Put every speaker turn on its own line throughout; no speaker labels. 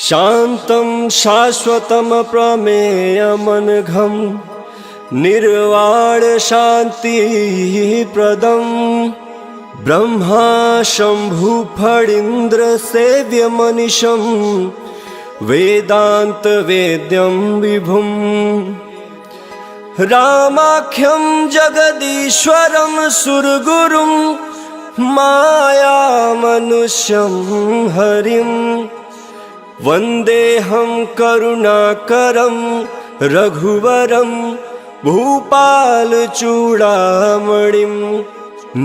शान्तं शाश्वतं प्रमेयमनघं निर्वाण शान्तिप्रदं ब्रह्मा शम्भु फणीन्द्र सेव्यमनिशं वेदान्त वेद्यं विभुं रामाख्यं जगदीश्वरं सुरगुरुं मायामनुष्यं हरिं वन्देऽहं करुणाकरं रघुवरं भूपालचूडामणिं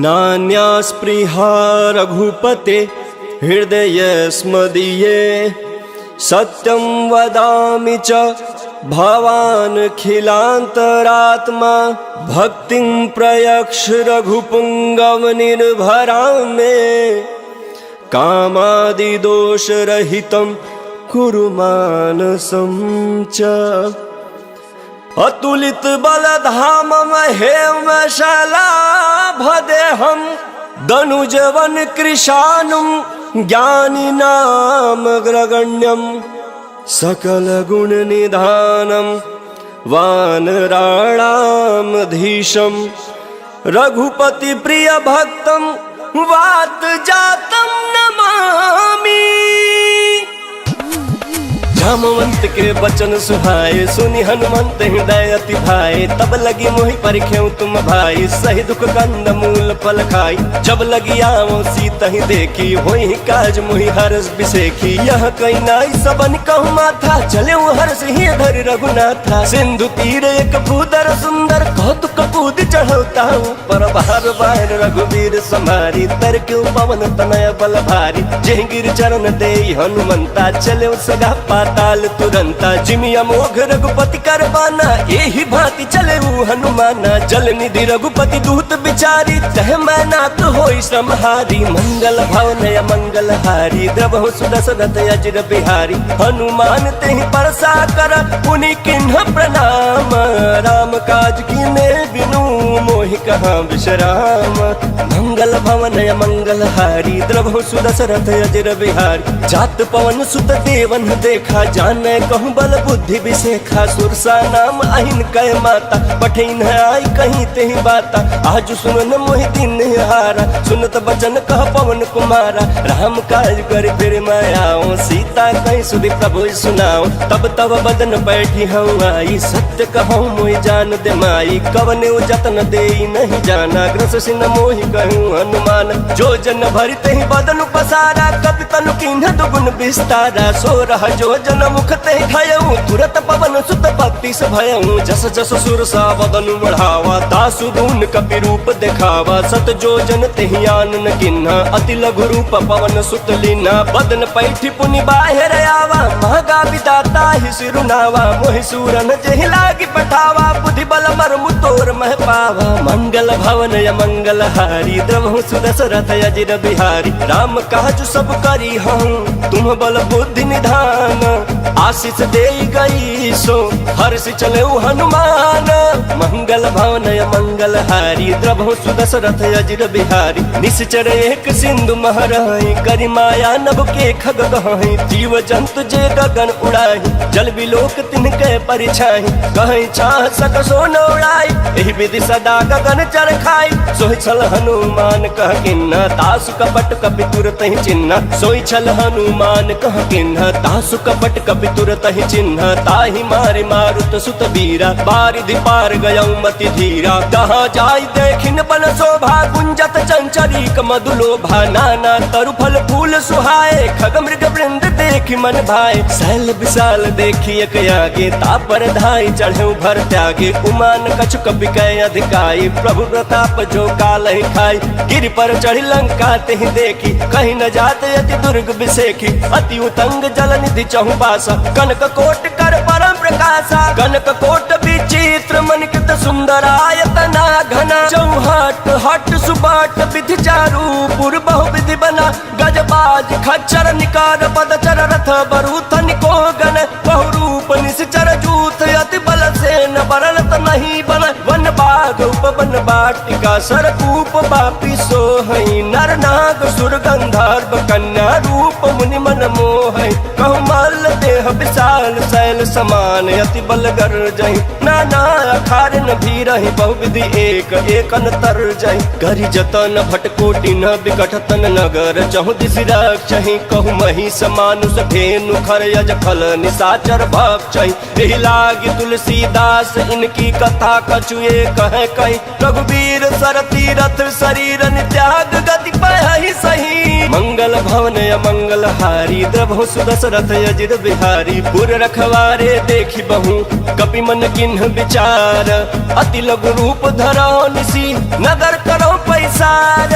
नान्यास्पृहा रघुपते हृदयस्मदीये सत्यं वदामि च भवानखिलान्तरात्मा भक्तिं प्रयक्ष रघुपुङ्गवनिर्भरां मे कामादिदोषरहितं कुरु मानसं च अतुलितबलधाममहेमशलाभदेहं दनुजवन कृशानुं ज्ञानिनामग्रगण्यं सकलगुणनिधानं वानराणामधीशं रघुपतिप्रियभक्तं वातजातं नमामि। जामवंत के बचन सुहाए सुनि हनुमंत हृदय अति भाए तब लगी मोहि परिख्यऊ तुम भाई सही दुख कंद मूल फल खाई जब लगी आवो सीता ही देखी होई काज मोहि हरस बिसेखी यह कई नाई सबन कहु माथा चले हर्ष ही धरि रघुनाथा सिंधु तीर एक भूदर सुंदर कौतुक कूद चढ़ौता पर बार बार रघुवीर समारी तर क्यों पवन तनय बल भारी जय गिर चरण दे हनुमंता चले सगा पाताल तुरंता जिमिया मोघ रघुपति करबाना यही भांति चले हनुमाना जल निधि रघुपति दूत बिचारी तह मैनाक होई श्रमहारी मंगल भवनय मंगल हारी द्रवहु सुदशरथ अजिर बिहारी हनुमान तेहि परसा कर पुनि किन्ह प्रणाम राम काज कीने बिनु मोहि कहाँ विश्राम मंगल भवनय मंगल हारी द्रवहु सुदशरथ अजिर बिहारी जात पवन सुत देवन देखा जाने कहूँ बल बुद्धि विशेखा सुरसा नाम अहिन कह माता पठिन आई कहीं तेहि बाता आज सुन मोहि दिन हारा सुनत बचन कह पवन कुमारा राम काज कर फिर मैं आओ सीता कहीं सुधि प्रभु सुनाओ तब तब बदन बैठी हूँ आई सत्य कहूँ मोहि जान दे माई कवने जतन दे नहीं जाना ग्रस सिन मोहि कहूँ हनुमान जो जन भरि तेहि बदन पसारा कपि तनु किन्ह दुगुन विस्तारा सो रह जो जन मुख ते खयऊ तुरत पवन सुत भक्ति से भयऊ जस जस सुर सा वदन बढ़ावा दासु दून कपि रूप दिखावा सत जो जन तेहि आनन किन्हा अति लघु रूप पवन सुत लीना बदन पैठी पुनि बाहिर आवा महगा विदाता ही सिरुनावा मोहि सूरन जेहि लागी पठावा बुद्धि बल मर्मु तोर मह पावा मंगल भवन य मंगल हारी द्रवहु सुदशरथ अजिर बिहारी राम काज सब करी हूँ तुम बल बुद्धि निधान आशीष दे गई सो हर्ष चले हनुमान मंगल भवन मंगल हारी द्रवहु सुदशरथ अजिर बिहारी निश्चर एक सिंधु महराई करि माया नभ के खग गहाई जीव जंतु जे गगन उड़ाई जल बिलोक तिनके परिछाई कहीं चाह सक सो न उड़ाई एहि विधि सदा गगन चर खाई सोहि छल हनुमान कह किन्ना तासु कपट कपि तुरत ही चिन्ह सोहि छल हनुमान कह किन्ना तासु कपट कपि तुरत ही चिन्ह ताहि मारे मारुत सुत बीरा बारिधि पार गयऊ मति धीरा कहाँ जाई देखिन बन शोभा गुंजत चंचरीक मधुलोभा नाना तरु फल फूल सुहाए खग मृग वृंद देखि मन भाए शैल विशाल देखी एक आगे तापर धाई चढ़े भर त्यागे उमान कछु कपि कह अधिकाई प्रभु प्रताप जो काल ही खाई गिर पर चढ़ी लंका तेहि देखी कहीं न जाते अति दुर्ग बिसेखी अति उतंग जल निधि चहु पासा कनक कोट कर परम प्रकाशा कनक कोट विचित्र मनिकृत सुंदरायतना घना चौहट हट सुबाट विधि चारु पुर बहु विधि बना गजबाज खच्चर निकार पदचर रथ बरूथ निको गण बहु रूप निश्चर जूथ अति बल से न बरलत नहीं बन वन बाघ उपवन बाटिका सरकूप बापी सोहई नर नाग सुर गंधर्व कन्या रूप मुनि मन मोहई कहु मल्ल देह विशाल शैल समान अति बलगर जही नाना अखार न भी रही बहुविधि एक एक अंतर जही करी जतन भटकोटि न विकट तन नगर चहु दिस रक्षहि कहु मही समानुष धेनु खर यज फल निशाचर भक्षहि एहि लागी तुलसीदास इनकी कथा कछुए कहे कही रघुवीर सर तीरथ शरीर त्याग गति पहि सही मंगल भवन अमंगल हारी द्रभु सुदशरथ अजिर बिहारी पुर रखवारे देखी बहु कपि मन किन्ह विचार अति लघु रूप धरो निसी नगर करो पैसार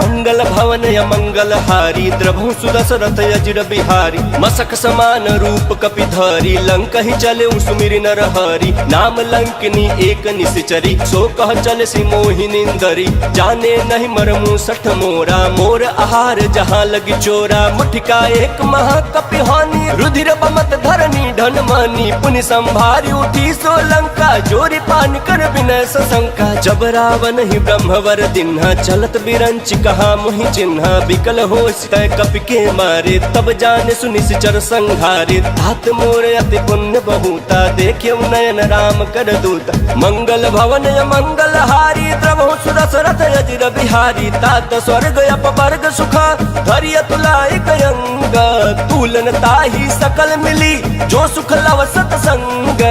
मंगल भवन अमंगल हारी द्रभु सुदशरथ अजिर बिहारी मसक समान रूप कपि धरी लंक ही चले सुमिरि नर हरि नाम लंकनी एक निश्चरी सो कह चल सी मोहिनिंदरी जाने नहीं मरमु सठ मोरा मोर आहार जहाँ लगी चोरा मुठिका एक महाकपि हानि रुधिर बमत धरनी धन मानी पुनि संभारी उठी सोलंका जोरी पान कर विनय सशंका जब रावण ही ब्रह्मवर दिन्हा चलत बिरंच कहा मुहि चिन्हा विकल हो तय कपि के मारे तब जाने सुनि सिचर संघारे तात मोर अति पुण्य बहुता देखे नयन राम कर दूत मंगल भवन मंगल हारी द्रवहु सुदशरथ अजिर बिहारी तात स्वर्ग अपवर्ग सुखा धैर्य तुलाय कयंग तुलन ताही सकल मिली जो सुख लव सतसंग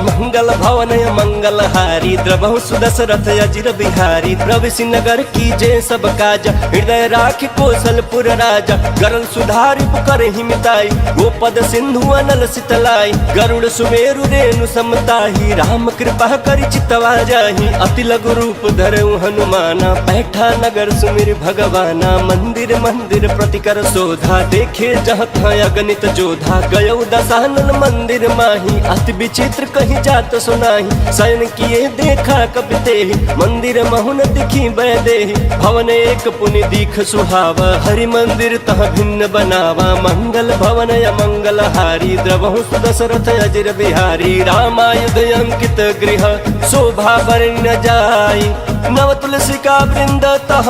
मंगल भवन मंगल हारी द्रवहु सुदशरथ अजिर बिहारी प्रविशि नगर कीजे सब काज हृदय राखि कौशलपुर राजा गरल सुधारि पुकर हिमिताई गोपद सिंधु अनल सितलाई गरुड़ सुमेरु रेणु समताही राम कृपा करि चितवा जाहि अति लघु रूप धरऊ हनुमाना बैठा नगर सुमिर भगवाना मंदिर मंदिर प्रतिकर शोधा देखे जहाँ अगणित जोधा गयो दशानन मंदिर माही अति विचित्र कहीं जात सुनाही शयन किए देखा कपि तेहि मंदिर महुन दिखी बैदेहि भवन एक पुनि दीख सुहावा हरि मंदिर तह भिन्न बनावा मंगल भवन अमंगल हारी द्रवहु सुदशरथ अजिर बिहारी रामायुध अंकित गृह शोभा बरन जाई नव तुलसी का वृंद तह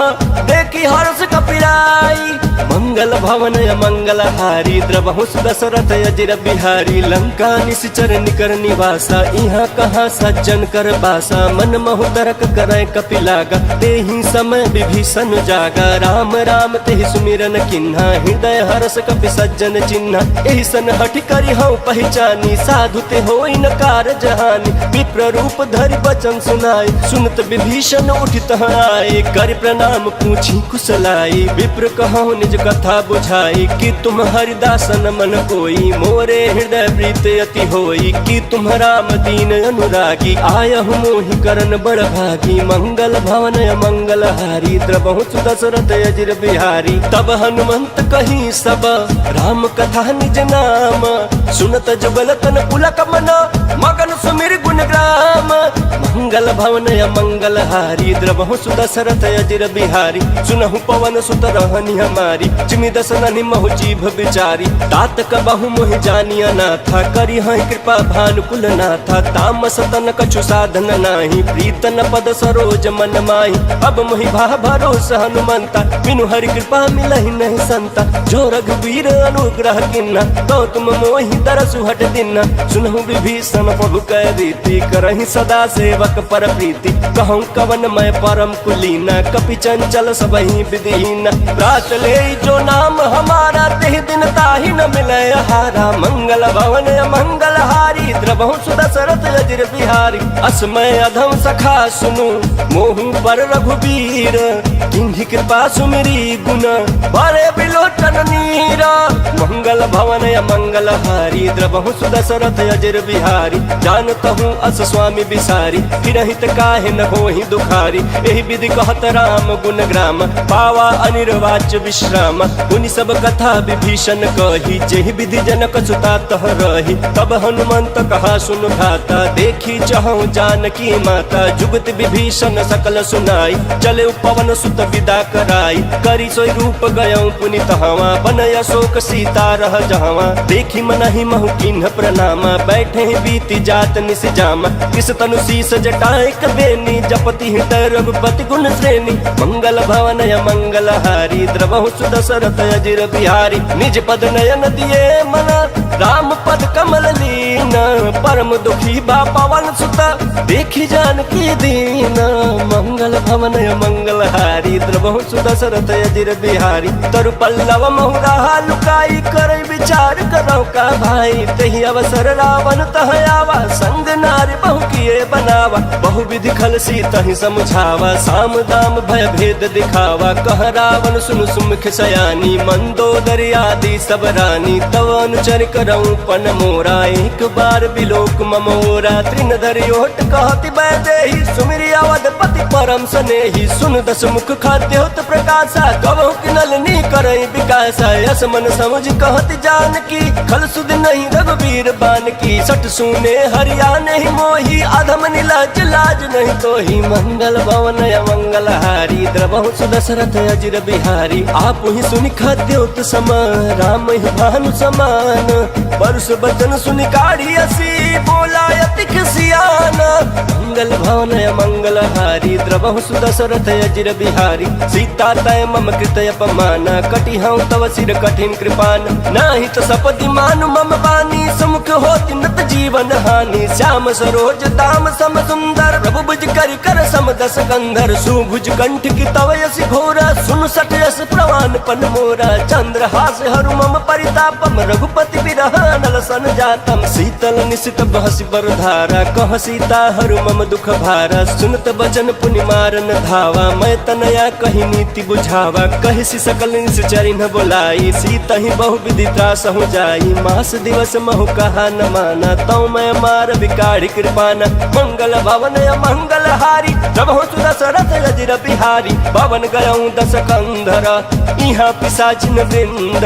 देखी हर्ष कपिराई मंगल भवन अमंगल हारी द्रवहु सुदशरथ अजिर बिहारी लंका निश्चर निकर निवासा यहाँ कहाँ सज्जन कर बासा मन महु तरक करे कपि लागा तेहि समय विभीषण जागा राम राम तेहि सुमिरन किन्हा हृदय हर्ष कपि सज्जन चिन्हा एहि सन हठ करि हऊ पहचानी साधु ते होई न कार जहानी विप्र रूप धरि बचन सुनाई सुनत विभीषण उठित आए कर प्रणाम पूछी कुशलाई विप्र कहूँ निज कथा बुझाई कि तुम हरिदासन मन कोई मोरे हृदय प्रीत अति होई कि तुम राम दीन अनुरागी आयहु मोहि करन बड़ भागी मंगल भवन मंगल हारी द्रवहु सुदशरथ अजिर बिहारी तब हनुमंत कही सब राम कथा निज नाम सुनत जुगल तन पुलक मन मगन सुमिर गुण ग्राम मंगल भवन मंगल हारी द्रवहु सुदशरथ अजिर बिहारी सुनहु पवन सुत रहनी हमारी चिमि दसननि महु जीभ बिचारी तात कबहु मोहि जानिया नाथा करी हई कृपा भानुकुल नाथा तामस तन कछु साधन नाही प्रीतन पद सरोज मन माही अब मोहि भा भरोस हनुमंता बिनु हरि कृपा मिलहि नहीं संता जो रघुवीर अनुग्रह किन्ना तो तुम मोहि दरसु हट दिन्ना सुनहु विभीषण प्रभु कै रीति करहि सदा सेवक पर प्रीति कहूँ कवन मैं परम कुलीना कपि चंचल सबहि विधिहीन रात ले जो नाम हमारा तेहि दिन ताहि न मिले हारा मंगल भवन मंगल हारी द्रवहु सुदशरथ अजिर बिहारी असमय अधम सखा सुनु मोहु पर रघुवीर किन्हि कृपा सुमिरी गुण बरे बिलोचन नीरा मंगल भवन मंगल हारी द्रवहु सुदशरथ अजिर बिहारी जानतहु अस स्वामी बिसारी फिरहित काहे न होहि दुखारी एहि विधि कहत राम गुण ग्राम पावा अनिर्वाच्य विश्राम उनि सब कथा विभीषण कही जेहि विधि जनक सुता तह रही तब हनुमंत कहा सुन भाता देखी चहु जानकी माता जुगत विभीषण सकल सुनाई चले पवन सुत विदा कराई करी सोई रूप गयौ पुनि तहवा बनय अशोक सीता रह जहवा देखी मनहि महु किन्ह प्रणामा बैठे बीती जात निस जामा किस तनु शीस जटाए कबेनी जपति हृदय रघुपति गुण श्रेणी मंगल भवन मंगल हारी द्रवहु सुदशरथ अजिर बिहारी निज पद नयन दिए मना राम पद कमल लीन, परम दुखी बा पवन सुत, देखी जानकी दीन। मंगल भवन मंगल हारी, द्रवहु सुदशरथ अजिर बिहारी। तरु पल्लव महुरा लुकाई, कर विचार करो का भाई। तही अवसर रावण तह आवा, संग नारी बहु किए बनावा। बहु विधि खल सीतहि समझावा, साम दाम भय भेद दिखावा। कह रावण सुन सुमुख सयानी, मंदोदरी आदि सब रानी। तव अनुचर करऊं पन मोरा, एक बार बिलोक ममोरा। तृण धरि ओट कहति वैदेही, सुमिरि अवधपति परम सनेही। सुन दस मुख खाद्य होत प्रकाशा, कबहु किनलनी करई विकासा। यस मन समझ कहति जानकी, खल सुध नहीं रघुवीर बान की। सठ सुने हरिया नहीं मोही, अधम नीलाज लाज नहीं तोही। मंगल भवन मंगल हारी, द्रवहु सुदशरथ अजिर बिहारी। आप ही सुनि खाद्योत समान, राम ही भानु समान। परुष बचन सुनि काढ़ी असी, बोला अति खिसियान। मंगल भवन मंगल हारी, द्रवहु सुदशरथ अजिर बिहारी। सीता तय मम कृत अपमाना, कटि हूँ तव सिर कठिन कृपान। नाही तो सपदि मानु मम बानी, समुख होति नत जीवन हानि। श्याम सरोज दाम सम सुंदर, प्रभु भुज करि कर सम दस कंधर। सुभुज कंठ की तव यसी घोरा, सुन सठ यस प्रवान पन मोरा। चंद्र हास हरु मम परितापम, रघुपति बिरह नल सन जातम। शीतल निशित बहसि बरधारा, कह सीता हरु मम दुख भारा। सुनत बचन पुनि मारन धावा, मैं तनया कही नीति बुझावा। कहिसि सकल निश्चरि न बोलाई, सीता ही बहु विधि त्रास हो जाई। मास दिवस महु कहा न माना, तौ मैं मार बिकाढ़ी कृपाना। मंगल भवन मंगल हारी, प्रभु सुदशरथ अजिर बिहारी। पवन गयऊं दस कंधर, इहाँ पिशाचिन वृंद।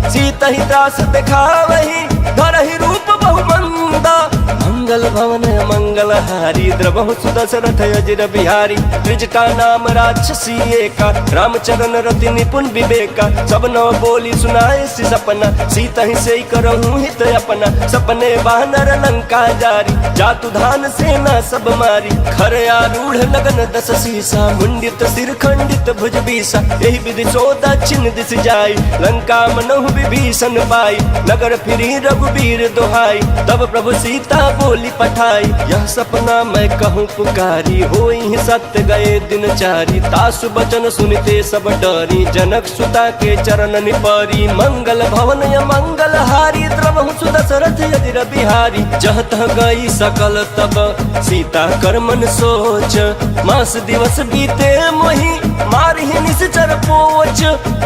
सीता ही त्रास दिखावही, धरहि रूप बहु मंद। मंगल भवन मंगल हारी, द्रवहु सुदशरथ अजिर बिहारी। त्रिजटा नाम राक्षसी एका, रामचरण रति निपुण विवेका। सब नव बोली सुनाए सि सपना, सीता ही से करहूँ हित अपना। सपने बानर लंका जारी, जातु धान सेना सब मारी। खर आरूढ़ लगन दस सीसा, मुंडित सिर खंडित भुज बीसा। यही विधि सो दक्षिण दिश जाई, लंका मनहु विभीषण पाई। नगर फिरी रघुबीर दोहाई, तब प्रभु सीता बोली पठाई। यह सपना मैं कहूँ पुकारी, होई सत्य गए दिन चारी। तासु बचन सुनते सब डरी, जनक सुता के चरण निपरी। मंगल भवन मंगल हारी, द्रवहु सुदशरथ अजिर बिहारी। जह तह गई सकल तब, सीता कर मन सोच। मास दिवस बीते मोहि, मारहि निश्चर पोच।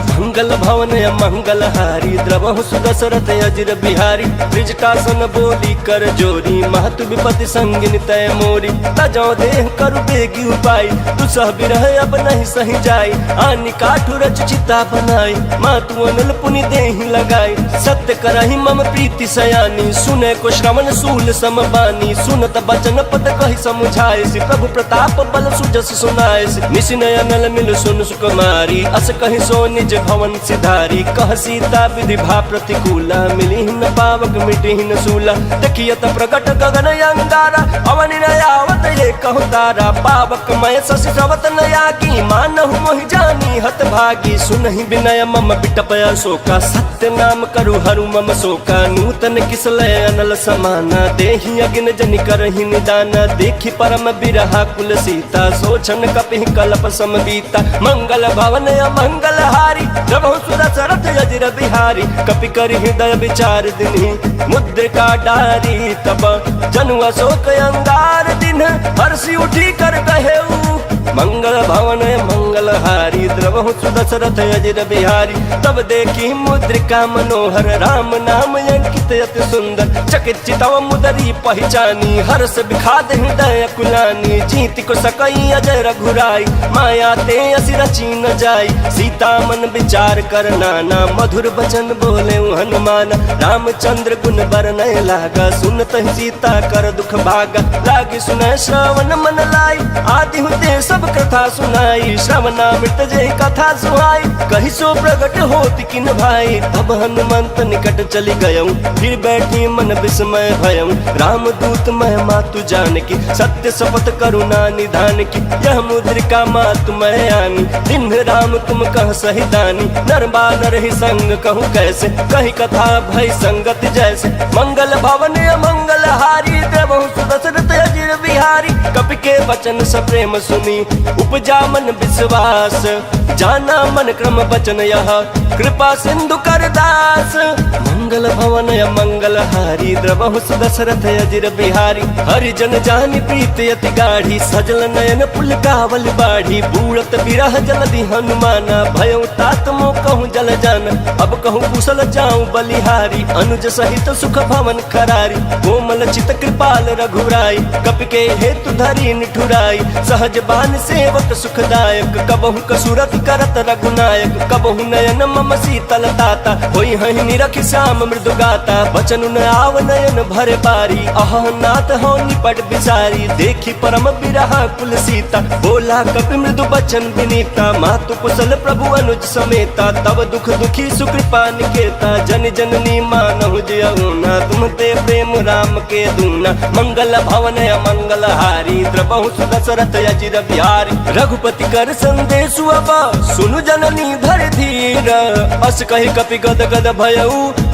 मंगल भवन मंगल हारी, द्रवहु सुदशरथ अजिर बिहारी। त्रिजटासन बोली कर जोरी, महतु विपति संगिन तय मोरी। तजौ देह करु बेगी उपाय, दुसह बिरह अब नहीं सही जाय। आनि काठु रच चिता बनाई, मातु अनल पुनि देहि लगाई। सत्य करहि मम प्रीति सयानी, सुने को श्रवण सूल सम बानी। सुनत बचन पद कहि समुझाए, प्रभु प्रताप बल सुजस सुनाए। निशिनय अनल मिल सुन सुकुमारी, अस कहि सो निज भवन सिधारी। कह सीता विधि भा प्रतिकूला, मिली न पावक मिटी न सूला। देखियत प्रगट गगन अंगारा, अवनि नयावत ये कहु तारा। पावक मय शशि श्रवत नयागी, मानहु मोहि जानी हत भागी। सुनहि विनय मम बिटप अशोका, सत्य नाम करु हरु मम शोका। नूतन किसलय अनल समाना, देहि अगिन जनि करहि निदाना। देखि परम बिरहा कुल सीता, सोचन कपिहि कल्प समबीता। मंगल भवन मंगल हारी, प्रभु सुदशरथ अजिर बिहारी। कपि कर हृदय विचार दिन्हि, मुद्रिका डारी। तब जनु अशोक अंगार दिन, हर्षि उठी कर कहेऊ। मंगल भवन मंगल हारी, द्रवहु सुदशरथ अजिर बिहारी। तब देखी मुद्रिका मनोहर, राम नाम अंकित अति सुंदर। चकित चितव मुदरी पहचानी, हर्ष विखाद हृदय कुलानी। जीति को सकई अजय रघुराई, माया ते असि रची न जाई। सीता मन विचार कर नाना, मधुर बचन बोले हनुमान। रामचंद्र गुण बरनय लागा, सुनत सीता कर दुख भागा। लागी सुनय श्रवण मन लाई, आदि हुते सब सब कथा सुनाई, श्रवणामृत जय कथा सुहाई। कही सो प्रगट होत किन भाई, तब हनुमंत निकट चली गयऊं, फिर बैठी मन विस्मय भयऊं। रामदूत महिमा तु जान की, सत्य शपथ करुणा निधान की। यह मुद्रिका मातु मैं आनी, दिन राम तुम कह सही दानी। नर बानर ही संग कहूँ कैसे, कही कथा भय संगत जैसे। मंगल भवन अमंगल हारी, देवहु सुदशरथ अजिर बिहारी। कपि के वचन सप्रेम सुनी, उपजा मन विश्वास। जाना मन क्रम वचन यह, कृपा सिंधु कर दास। मंगल भवन अमंगल हारी, द्रवहु सुदशरथ अजिर बिहारी। हरिजन जानि प्रीति अति गाढ़ी, सजल नयन पुलकावल बाढ़ी। बूढ़त बिरह जलधि हनुमाना, भयउ तात मो कहूँ जल जाना। अब कहूँ कुशल जाऊं बलिहारी, अनुज सहित सुख भवन खरारी। कोमल चित कृपाल रघुराई, कपि के हेतु धरी निठुराई। सहज बान सेवक सुखदायक, कबहु कसुरत करत रघुनायक। कबहु नयन मम शीतल ताता, होई हहि निरखि श्याम मृदु गाता। बचन न आव नयन भरे बारी, अह नाथ हो निपट बिसारी। देखी परम बिरहा कुल सीता, बोला कपि मृदु बचन विनीता। मातु कुशल प्रभु अनुज समेता, तब दुख दुखी सुकृपा निकेता। जन जननी मानहु जयउना, तुम ते प्रेम राम के दूना। मंगल भवन अमंगल हारी, द्रवहु सुदशरथ अजिर बिहारी। रघुपति कर संदेशु अब, सुनु जननी धर धीर। अस कहि कपि गद गद भयउ,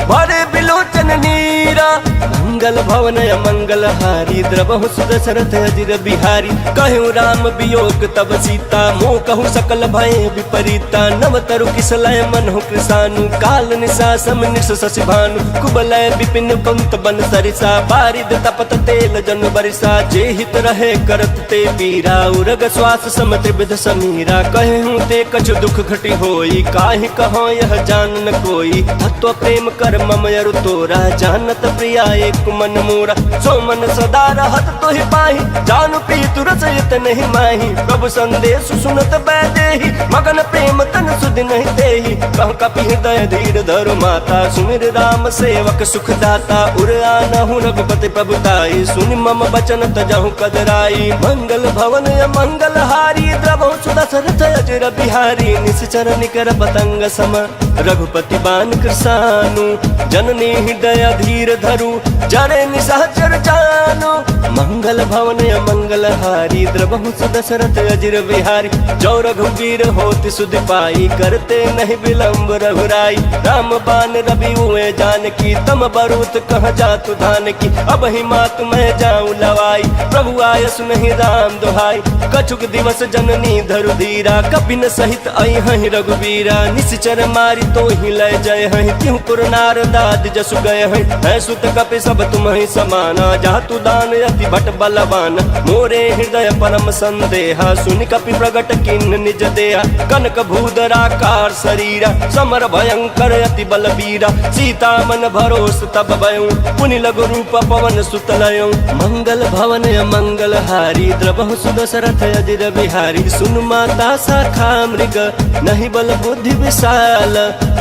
भरे बिलोचन नीरा। मंगल भवन अमंगल हारी, द्रवहु सुदशरथ अजिर बिहारी। कहु राम वियोग तब सीता, मोह कहु सकल भय विपरीता। नव तरु किसलय मनहु कृसानु, काल निशा सम निश शशि भानु। कुबलय विपिन पंत बन सरिसा, बारिद तपत तेल जन बरिसा। जे हित रहे करत ते पीरा, उरग श्वास सम त्रिविध समीरा। कहूँ ते कछु दुख घटी होई, काहि कहो यह जान न कोई। तत्व प्रेम कर मम अरु तोरा, जानत प्रिया एक मन मोरा। सो मन सदा रहत तोहि पाहि, जानु प्रीतु रसयत नहीं माही। प्रभु संदेश सुनत बैदेहि, मगन प्रेम तन सुधि नहीं देहि। कह कपि हृदय धीर धरु माता, सुमिर राम सेवक सुख दाता। उर आनहु रघुपति प्रभुताई, सुनि मम बचन तजहु कदराई। मंगल भवन अमंगल हारी, द्रवहु सुदशरथ अजिर बिहारी। निश्चर निकर पतंग सम, रघुपति बान कृसानु। जननी हृदय धीर धरु, जरे निशाचर जानु। मंगल भवन अमंगल हारी, द्रवहु सुदशरथ अजिर बिहारी। जो रघुवीर होति सुधि पाई, करते नहीं विलंब रघुराई। राम बान रवि हुए जानकी, तम बरूत कह जातु धान की। अब ही मात मैं जाऊं लवाई, प्रभु आय सुनहि राम दुहाई। कछुक दिवस जननी धरु धीरा, कपिन सहित आई हहि रघुवीरा। निश्चर मारी तो ही लय जय हहि, तिहु पुर नारदाद जसु गए हहि। है सुत कपि सब तुम ही समाना, जातु दान अति भट बलवान। मोरे हृदय परम संदेहा, सुनि कपि प्रगट किन निज देहा। कनक भूधराकार शरीरा, समर भयंकर अति बलबीरा। सीता मन भरोस तब भयउ, पुनि लघु रूप पवन सुत लयउ। मंगल भवन अमंगल हारी, द्रवहु सुदशरथ अजिर बिहारी। सुन माता शाखा मृग, नहीं बल बुद्धि विशाल।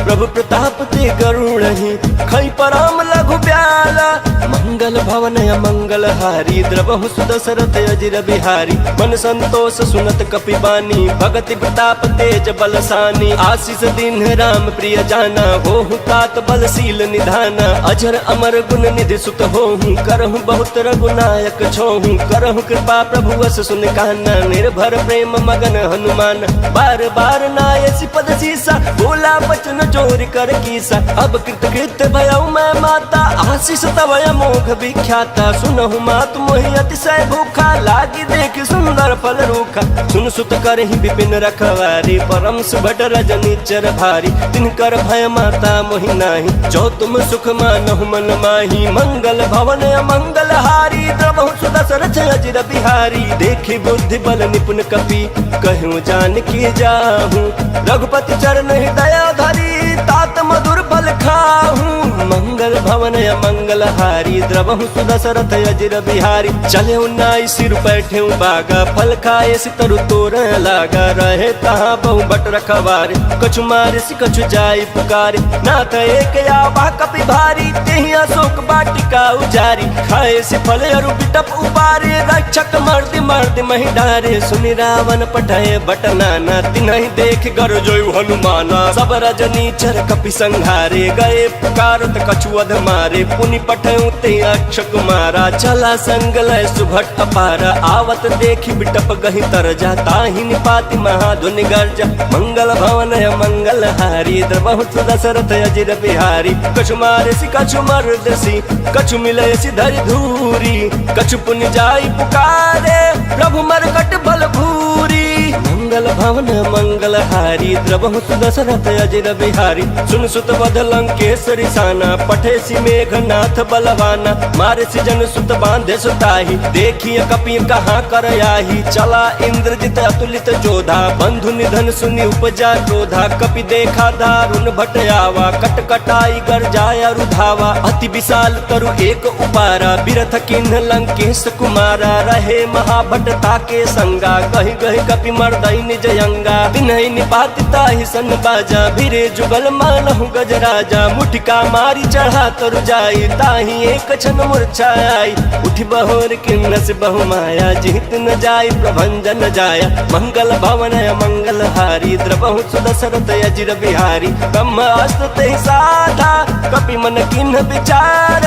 प्रभु प्रताप ते गरुड़हि, खै परम लघु ब्याल। मंगल भवन अमंगल हारी, द्रवहु सुदशरथ अजिर बिहारी। मन संतोष सुनत कपि बानी, भगति प्रताप तेज बलसानी। आशीष दीन राम प्रिय जाना, होहु तात बलशील निधाना। अजर अमर गुण निधि सुत होहु, करहु बहुत रघुनायक छोहु। करहु कृपा प्रभु वस सुन काना, निर्भर प्रेम मगन हनुमान। बार बार नायसी पद सीसा, बोला बचन चोरी कर कीसा। अब कृत कृत्य भयउ मैं माता, आशीष तव अमोघ विख्याता। सुनहु मात मोहि अतिशय भूखा, लागी देख सुंदर फल रूखा। सुन सुत करहि विपिन रखवारी, परम सुभट रजनीचर भारी। तिनकर भय माता मोहि नाही, जो तुम सुख मानहु मन माही। मंगल भवन अमंगल हारी, द्रवहु सुदशरथ अजिर बिहारी। देखी बुद्धि बल निपुण कपि, कहूँ जानकी जाहू। रघुपति चरण हृदय धरी, तात मधुर फल फल खाहूँ। मंगल भवन मंगल हारी द्रवहु सुदशरथ अजिर बिहारी। चले उन्नाई सिर बैठे बागा फल खाए सितरु तोर लागा। रहे तहाँ बहु बट रखवारे कछु मारे सि कछु जाई पुकारे। नाथ एक आवा कपि भारी तेहि अशोक बाटिका उजारी। खाए से फल अरु बिटप उबारे रक्षक मर्द मर्द मही डारे। सुनि रावण पठाए बट नाना तिन्हि देख गर जोयु हनुमाना। सब रजनी चर कपि संहारे गए पुकारत कछुअध मारे। पुनि पठयु ते अक्ष कुमारा चला संग लय सुभट अपारा। आवत देखि बिटप गहि तरजा ताहि निपाति महाधुनि गर्जा। मंगल भवन मंगल हारी द्रवहु दशरथ अजिर बिहारी। कछु मारे सि कछु मर्दसी कछु मिलय सि धरि धूरी। कछु पुनि जाई पुकारे प्रभु मरकट बल भूरी। मंगल भवन मंगल हारी द्रवहु दशरथ अजिर बिहारी। सुन सुत बध लंकेश्वरी साना पठे सि मेघनाथ बलवाना। मारे सि जन सुत बांधे सुताही देखिए कपि कहाँ कर आही। चला इंद्रजित अतुलित जोधा बंधु निधन सुनि उपजा क्रोधा। कपि देखा दारुण भट आवा कट कटाई गर जाया रुधावा। अति विशाल तरु एक उपारा बिरथ किन्ह लंकेश कुमारा। रहे महाभट ताके संगा गहि गहि कपि मर्दई निज अंगा। तिन्हि निपाति ताहि सन बाजा भिरे जुगल मानहु गजराजा। मुठिका मारी चढ़ा तरु जाई ताहि एक क्षण मूर्छा आई। उठि बहोर किन्न से बहु माया जीत न जाई प्रभंजन जाया। मंगल भवन मंगल हारी द्रवहु दशरथ अजिर बिहारी। ब्रह्मास्त्र ते साधा कपि मन किन्ह विचार।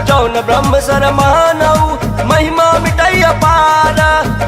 जौन ब्रह्म सर मानऊ महिमा मिटई अपार।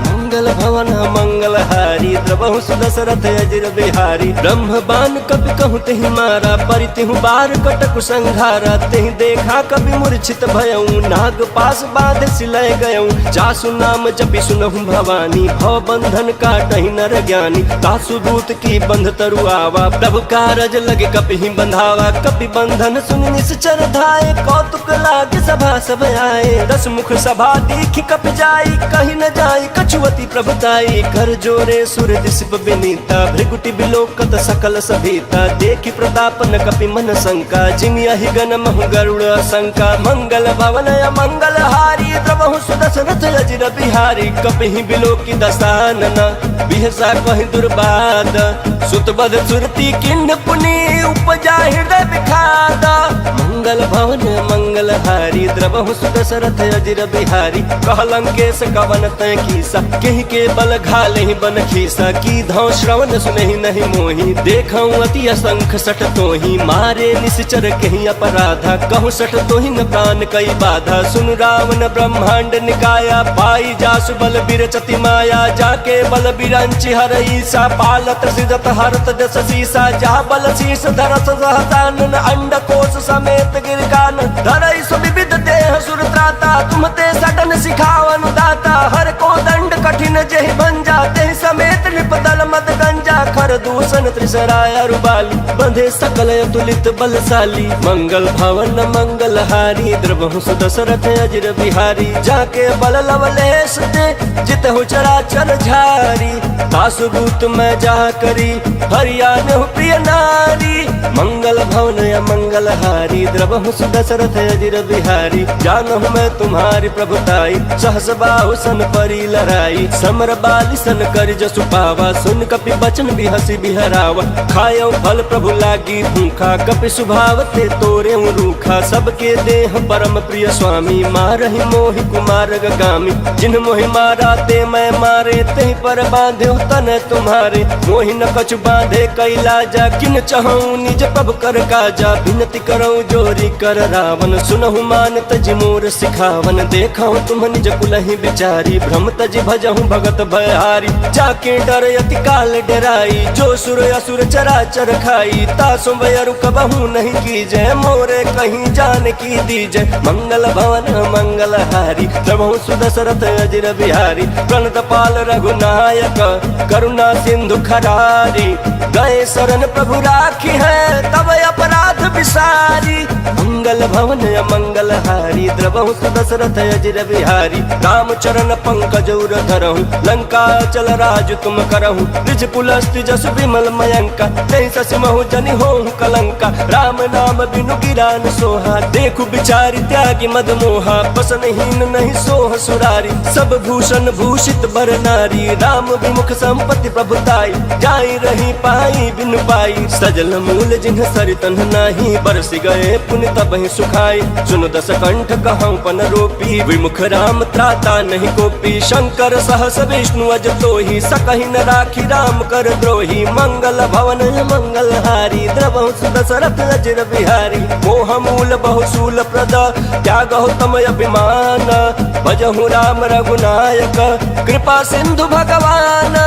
मंगल भवन मंगल हारी द्रवहु दशरथ अजिर बिहारी। ब्रह्म बान कपि कहु तेहि मारा परितिहु बार कटकु संघारा। तेहि देखा कपि मूर्छित भयऊ नाग पास बाध सिलय गयऊ। जासु नाम जपि सुनहु भवानी भव बंधन काटहि नर ज्ञानी। तासु दूत की बंध तरु आवा प्रभु कारज लगे कपि ही बंधावा। कपि बंधन सुनि निश्चर धाये कौतुक लागे सभा सब आए। दस मुख सभा देखि कपि जाई कहि न जाई कछुवती प्रभुताई। कर जोरे सुर दिसप विनीता भृगुटि बिलोकत सकल सभीता। देखि प्रताप न कपि मन शंका जिमि अहि गण महु गरुड़ शंका। मंगल भवन मंगल हारी द्रवहु दशरथ अजिर बिहारी। कपि ही बिलोकि दसानन बिहसा कहि दुर्बाद। सुत बध सुरति किन्ह पुनि उपजा हृदय विखाद। मंगल भवन मंगल हारी द्रवहु दशरथ अजिर बिहारी। कह लंकेश कवन तै कीसा केहि के बल घालहि बन खीसा। की धौ श्रवण सुनहि नहीं मोहि देखऊँ अति असंख सठ तोहि। मारे निश्चर केहि अपराधा कहु सठ तोहि न प्राण कई बाधा। सुन रावण ब्रह्मांड निकाया पाई जासु बल बिरचति माया। जाके बल बिरंचि हरई सा पालत सिजत हरत दस सीसा। जा बल शीस धरस सहसानन अंड कोश समेत गिरगान। धरई सुविविध देह सुर त्राता तुम ते सटन सिखावन दाता। हर को दंड कठिन जेहि भंजा तेहि समेत निपदल मद गंजा। खर दूषण त्रिसराय रुबाली बंधे सकल अतुलित बलशाली। मंगल भवन मंगल हारी द्रवहु दशरथ अजिर बिहारी। जाके बल लवलेश दे जितहु चराचर झारी। तासु दूत मैं जा करी हरियाण प्रिय नारी। मंगल भवन मंगल हारी द्रवहु दशरथ अजिर बिहारी। जानहु मैं तुम्हारी प्रभुताई सहस बाहु सन परी लड़ाई। समर बाली सन कर जसु पावा सुन कपि बचन बिहसी बिहरावा। खायो फल प्रभु लागी भूखा कपि स्वभाव ते तोरे रूखा। सबके देह परम प्रिय स्वामी मारहि मोहि कुमार गामी। जिन मोहि मारा ते मैं मारे तेहि पर बांधे तन तुम्हारे। मोहि न कछु बांधे कैलाजा किन चहऊँ निज प्रभु कर काजा। विनती करऊँ जोरी कर रावण सुनहु मान तज मोर सिखावन। देखऊँ तुम निज कुलहि बिचारी भ्रम तज भजहूँ भगत भयहारी। जाके डर अति काल डराई जो सुर असुर चराचर खाई। तासु वयरु कबहू नहीं कीजय मोरे कहीं जान की दीजय। मंगल भवन मंगल हारी द्रवहु दशरथ अजिर बिहारी। प्रणत पाल रघुनायक करुणा सिंधु खरारी। गए शरण प्रभु राखी है तब अपराध विसारी। मंगल भवन मंगल हारी द्रवहु दशरथ अजिर बिहारी। राम चरण पंकज उर धरहु लंका चल राज तुम करहु। निज कुल अस्थि जस विमल मयंका नहीं ससि महु जनि होहु कलंका राम नाम बिनु गिरान सोहा देखु बिचारी त्यागी मद मोहा बसनहीन नहीं सोह सुरारी सब भूषण भूषित बर नारी राम विमुख संपत्ति प्रभुताई जाई रही पाई बिनु पाई सजल मूल जिन्ह सरितन नाही बरस गए पुण्य तब ही सुखाई सुन दस कंठ कहूँ पन रोपी विमुख राम त्राता नहीं गोपी शंकर सहस विष्णु अज तोहि सकहि न राखी राम कर द्रोही मंगल भवन मंगल हारी द्रवहु दशरथ अजर बिहारी मोह मूल बहुसूल प्रद त्यागहु तम अभिमान भजहु राम रघुनायक कृपा सिंधु भगवान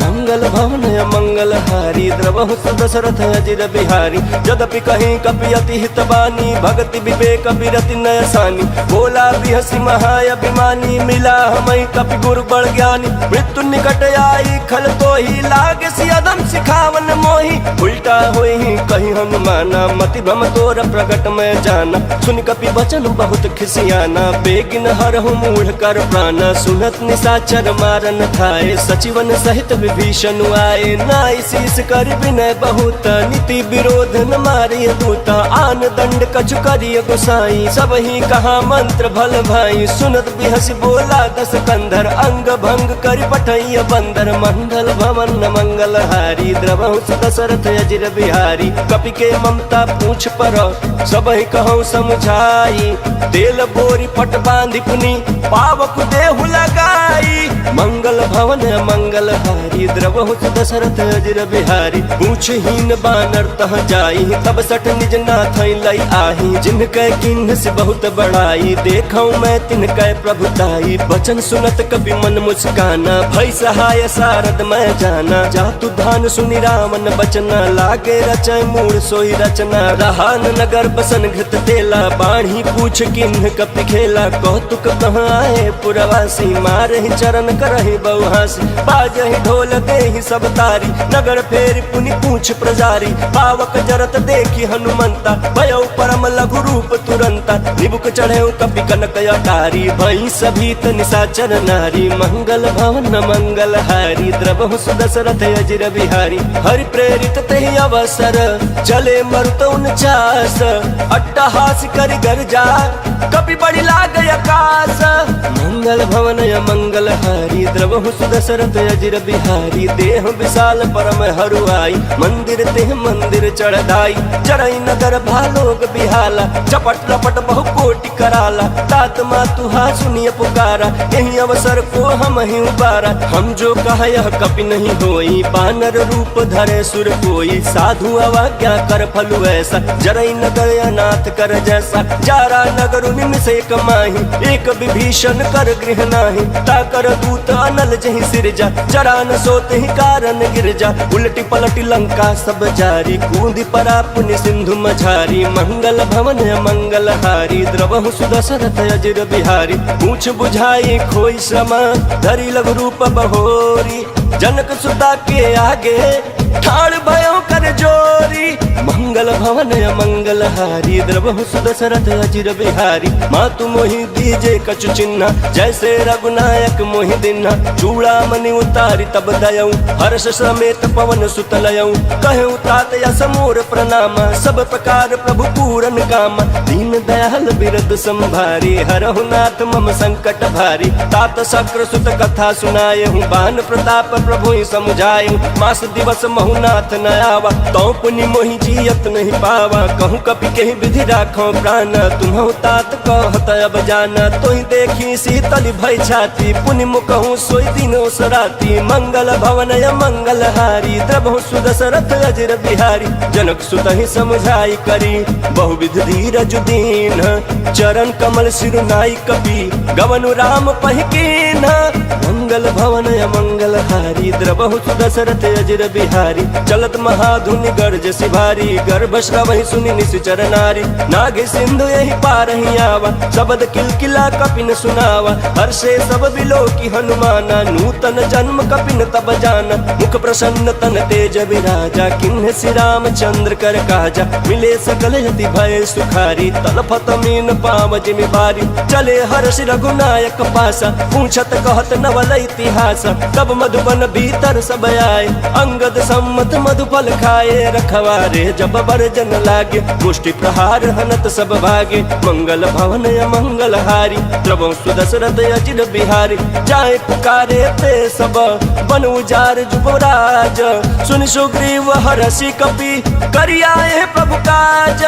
मंगल भवन मंगल हारी द्रवहु दशरथ अजर बिहारी यद्यपि कहीं कपि अति हित बानी भक्ति विवेक विरति नयसानी बोला बिहसी महाअभिमानी मिला हमें कपि गुरु बड़ ज्ञानी मृत्यु निकट आई खल तो ही लागे सियदम सिखावन मोही उल्टा होई कहीं हनुमाना मति भ्रम तोर प्रगट में जाना सुन कपि वचन बहुत खिसियाना बेगिन हरहु मूढ़ कर प्राण सुनत निशाचर मारन खाए सचिवन सहित विभीषण आए नाई शीस कर विनय बहुत नीति विरोध न मारिय दूत आन दंड कछु करिय गोसाई सब ही कहा मंत्र भल भाई सुनत बिहस बोला दस कंधर अंग भंग कर पठैय बंदर मंगल भवन मंगल हारी द्रवहु दशरथ अजर बिहारी कपि के ममता पूछ पर सब ही कहूँ समझाई तेल बोरी पट बांधि पुनि पावक देहु लगाई मंगल भवन मंगल हारी द्रवहु दशरथ अजर बिहारी पूछहीन बानर तह जाई तब सठ निज नाथ लई आही जिनके किन्ह से बहुत बड़ाई देखऊं मैं तिनके प्रभुताई बचन सुनत कपि मन मुस्काना भई सहाय सारद मैं जाना जातु धान सुनि रामन बचना लागे रचय मूल सोई रचना रहान नगर बसन घृत तेला बाढ़ी पूछ किन्ह कपि खेला कौतुक कहाँ आए पुरवासी मारहि चरण करहि बहुहासी बाजहि ढोल देहि सब तारी नगर फेर पुनि पूछ प्रजारी पावक जरत देखी हनुमंता भयो परम लघु रूप तुरंता निबुक चढ़े कपि कनक अटारी भई सभीत निशाचर नारी मंगल भवन मंगल हारी द्रवहु दशरथ अजर बिहारी हरि प्रेरित तेहि अवसर चले मरुत 49 अट्टहास करि गर्जा कपि बड़ी लाग आकाश मंगल भवन मंगल हारी द्रवहु दशरथ अजर बिहारी देह विशाल परम हरुआई मंदिर तेह मंदिर चढ़ाई चढ़ई नगर भालोग बिहाला चपट लपट बहु कोटि कराला तात मातुहा सुनिय पुकारा यही अवसर को हम ही उबारा हम जो कहा यह कपि नहीं होई बानर रूप धरे सुर कोई साधु अवज्ञा कर फलु ऐसा जरई नगर अनाथ कर जैसा जारा नगर निमिष एक माही एक विभीषण कर गृह नाही ताकर दूत अनल जहि सिरजा जरा न सोते ही कारण गिरजा उलटी पलटी लंका सब जारी कूदी परा पुनि सिंधु मझारी मंगल भवन मंगल हारी द्रवहु दशरथ अजर बिहारी पूछ बुझाई खोई श्रमा धरी लघु रूप बहोरी जनक सुता के आगे ठाड़ भयो कर जोरी मंगल भवन मंगल हारी द्रवहु दशरथ अजर बिहारी मातु मोहि दीजे कछु चिन्ह जैसे रघुनायक मोहि दिन्हा चूड़ा मनि उतारी तब दयऊ हर्ष समेत पवन सुत लयऊ कहूँ तात यस मोर प्रणाम सब प्रकार प्रभु पूरन काम दीन दयाल बिरद संभारी हरहु नाथ मम संकट भारी तात शक्र सुत कथा सुनाए हूँ बान प्रताप प्रभु ही समुझाए मास दिवस महुनाथ न आवा तो पुनि मोहि जियत नहीं पावा कहूँ कपि के विधि राखो प्राण तुम्हु तात कहत अब जाना तो ही देखी शीतल भय छाती पुनि मुकहु सोई दिनो सराती मंगल भवन मंगल हारी द्रवहु दशरथ अजर बिहारी जनक सुत ही समझाई करी बहुविध धीरज दीन चरण कमल सिरुनाई कपि गवनु राम पहिकीन मंगल भवन मंगल हारी द्रवहु दशरथ अजर बिहारी चलत महाधुनि गर्ज सिभारी गर्भ श्रवहि सुनि निश्चर नारी नागे सिंधु यही पार ही आवा शब्द किलकिला कपि न सुना सुनावा। हर्षे सब बिलो की हनुमाना, नूतन जन्म कपिन तब जाना। मुख प्रसन्न तन तेज विराजा, किन्ह श्री रामचंद्र कर काजा। मिले सकल यति भय सुखारी, तलफत मीन पाव जिमि बारी। चले हर्ष रघुनायक पासा, पूछत कहत नवल इतिहास। तब मधुबन भीतर सब आए, अंगद सम्मत मधुफल खाए। रखवारे जब बरजन लागे, मुष्टि प्रहार हनत सब भागे। मंगल भवन अमंगल हारी, द्रवं सुदशरथ अजिर बिहारी। जाए पुकारे ते सब, बन उजार जुबराज। सुन सुग्रीव हरषि कपि, करियाए प्रभु काज।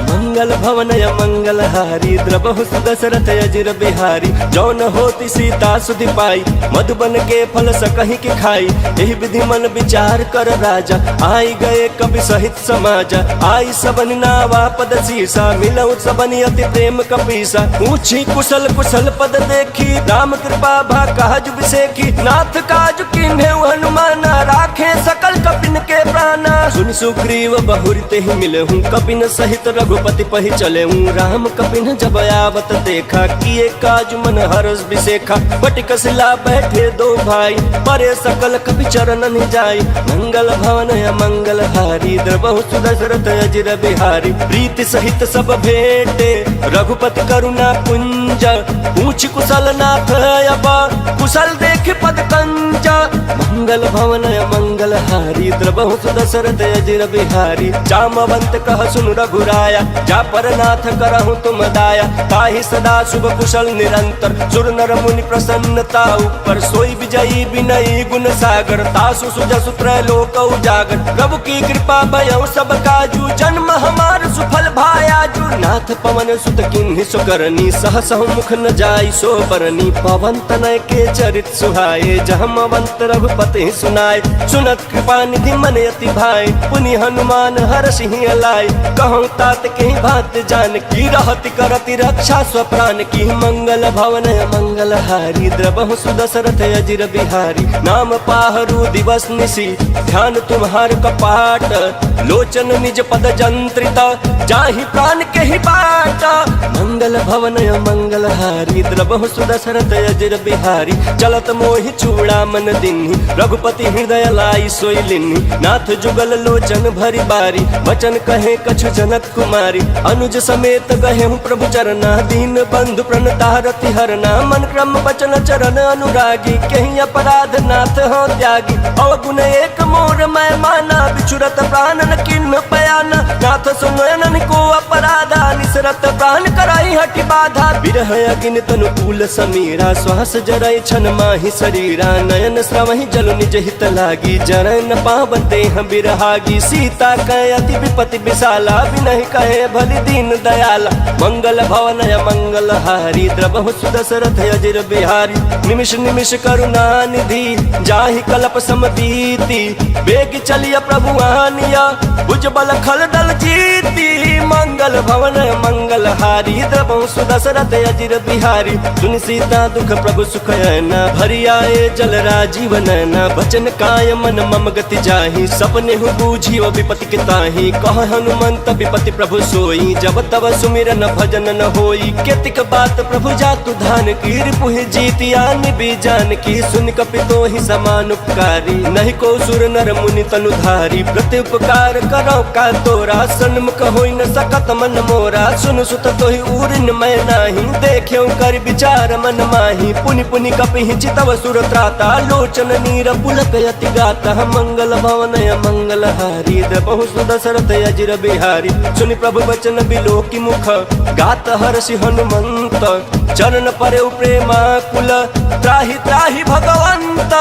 मंगल भवन अमंगल हारी, द्रवहु सुदशरथ अजिर बिहारी। जौन होती सीता सुधि पाई, मधुबन के फल सकहि के खाई। यही विधि मन विचार कर राजा, आई गए कवि सहित समाजा। आई सबन नावा पद शीसा, मिलऊ सबन अति प्रेम कपीसा। पूछी कुशल कुशल पद देखी, राम कृपा भा काज बिसेखी। नाथ काज कीन्हे हनुमाना, राखे सकल कपिन के प्राणा। सुन सुग्रीव बहुरी तेहि मिलहूँ, कपिन सहित रघुपति पहि चलेहूँ। राम कपिन जब आवत देखा, किए काज मन हरष बिसेखा। बटिक शिला बैठे दो भाई, परे सकल कपि चरणन जाई। मंगल भवन अमंगल हारी, द्रवहु सुदशरथ अजिर बिहारी। प्रीति सहित सब भेंटे, रघुपति करुणा पुंज। पूछ कुशल नाथ अब, कुशल देख पद कंज। मंगल भवन अमंगल हारी, द्रवहु सुदशरथ अजिर बिहारी। जामवंत कह सुन रघुराया, जा पर नाथ करहु तुम दाया। ताहि सदा शुभ कुशल निरंतर, सुर नर मुनि प्रसन्नता ऊपर। सोई विजयी विनयी गुण सागर, तासु सुजसु त्रैलोक उजागर। प्रभु की कृपा भयउ सब काजू, जन्म हमार सुफल भायाजू। नाथ पवन सुत किन्हि सुकरनी, सहसहु मुख न जाई सो बरनी। पवन तनय के चरित सुहाए, जहमवंत रघुपति सुनाए। सुनत कृपा निधि मन अति भाई, पुनि हनुमान हरषि अलाय। कहूँ तात के बात जान की, रहति करति रक्षा स्वप्राण की। मंगल भवन मंगल हारी, द्रवहु सुदशरथ अजिर बिहारी। नाम पाहरु दिवस निसी, ध्यान तुम्हार कपाट। लोचन निज पद जंत्रित, जाहि प्राण के ही बाट। मंगल भवन मंगल हारी, द्रवहु सुदशरथ अजिर बिहारी। चलत मोहि चूड़ा मन दिन्हि, रघुपति हृदय लाई सोई लिन्हि। नाथ जुगल लोचन भरी बारी, वचन कहे कछु जनक कुमारी। अनुज समेत गहे प्रभु चरना, दीन बंधु प्रणतारति हरना। मन क्रम वचन चरण अनुरागी, कहीं अपराध नाथ हो त्यागी। अवगुण एक मोर मैं माना, बिछुरत प्राण न किन्ह पयाना। नाथ सुनयन को अपराधा, निसरत प्राण कराई हटि बाधा। बिरह अग्नि तनुकूल समीरा, श्वास जरई छन माहि शरीरा। नयन श्रवहि जल निज हित लागी, जरय न पावन देह बिरहागी। सीता कह अति विपति विशाला, विनहि कहे भलि दीन दयाला। मंगल भवन मंगल हारी, द्रवहु सुदशरथ अजिर बिहारी। निमिष निमिष करुणा निधि, जाहि कल्प समबीति। वेग चलिय प्रभु आनिया, भुजबल खल दल जीती। मंगल भवन मंगल हारी, द्रवहु सुदशरथ अजिर बिहारी। सुनि सीता दुख प्रभु सुख ऐना, भरि आए जल राजीव नैना। बचन काय मन मम गति जाहि, सपने हु बूझी विपति के ताहि। कह हनुमंत विपति प्रभु सोई, जब तब सुमिरन भजन न होई। केतिक बात प्रभु जातु धान की, रिपुहि जीतिया निबि जान की। सुन कपि तोहि समान उपकारी, नहीं को सुर नर मुनि तनुधारी। प्रति उपकार करो का तोरा, सन्मुख होई न सकत मन मोरा। सुन सुत तोहि उरिन मैं नाही, देख्यो कर विचार मन माही। पुनि पुनि कपि चितव सुर त्राता, लोचन नीर पुलक यति गाता। मंगल भवन मंगल हारी, द्रवहु सुदशरथ अजिर बिहारी। सुनि प्रभु वचन बिलो की मुख, गात हर्षि हनुमंत। चरण परे प्रेमा कुल, त्राहि त्राहि भगवंत।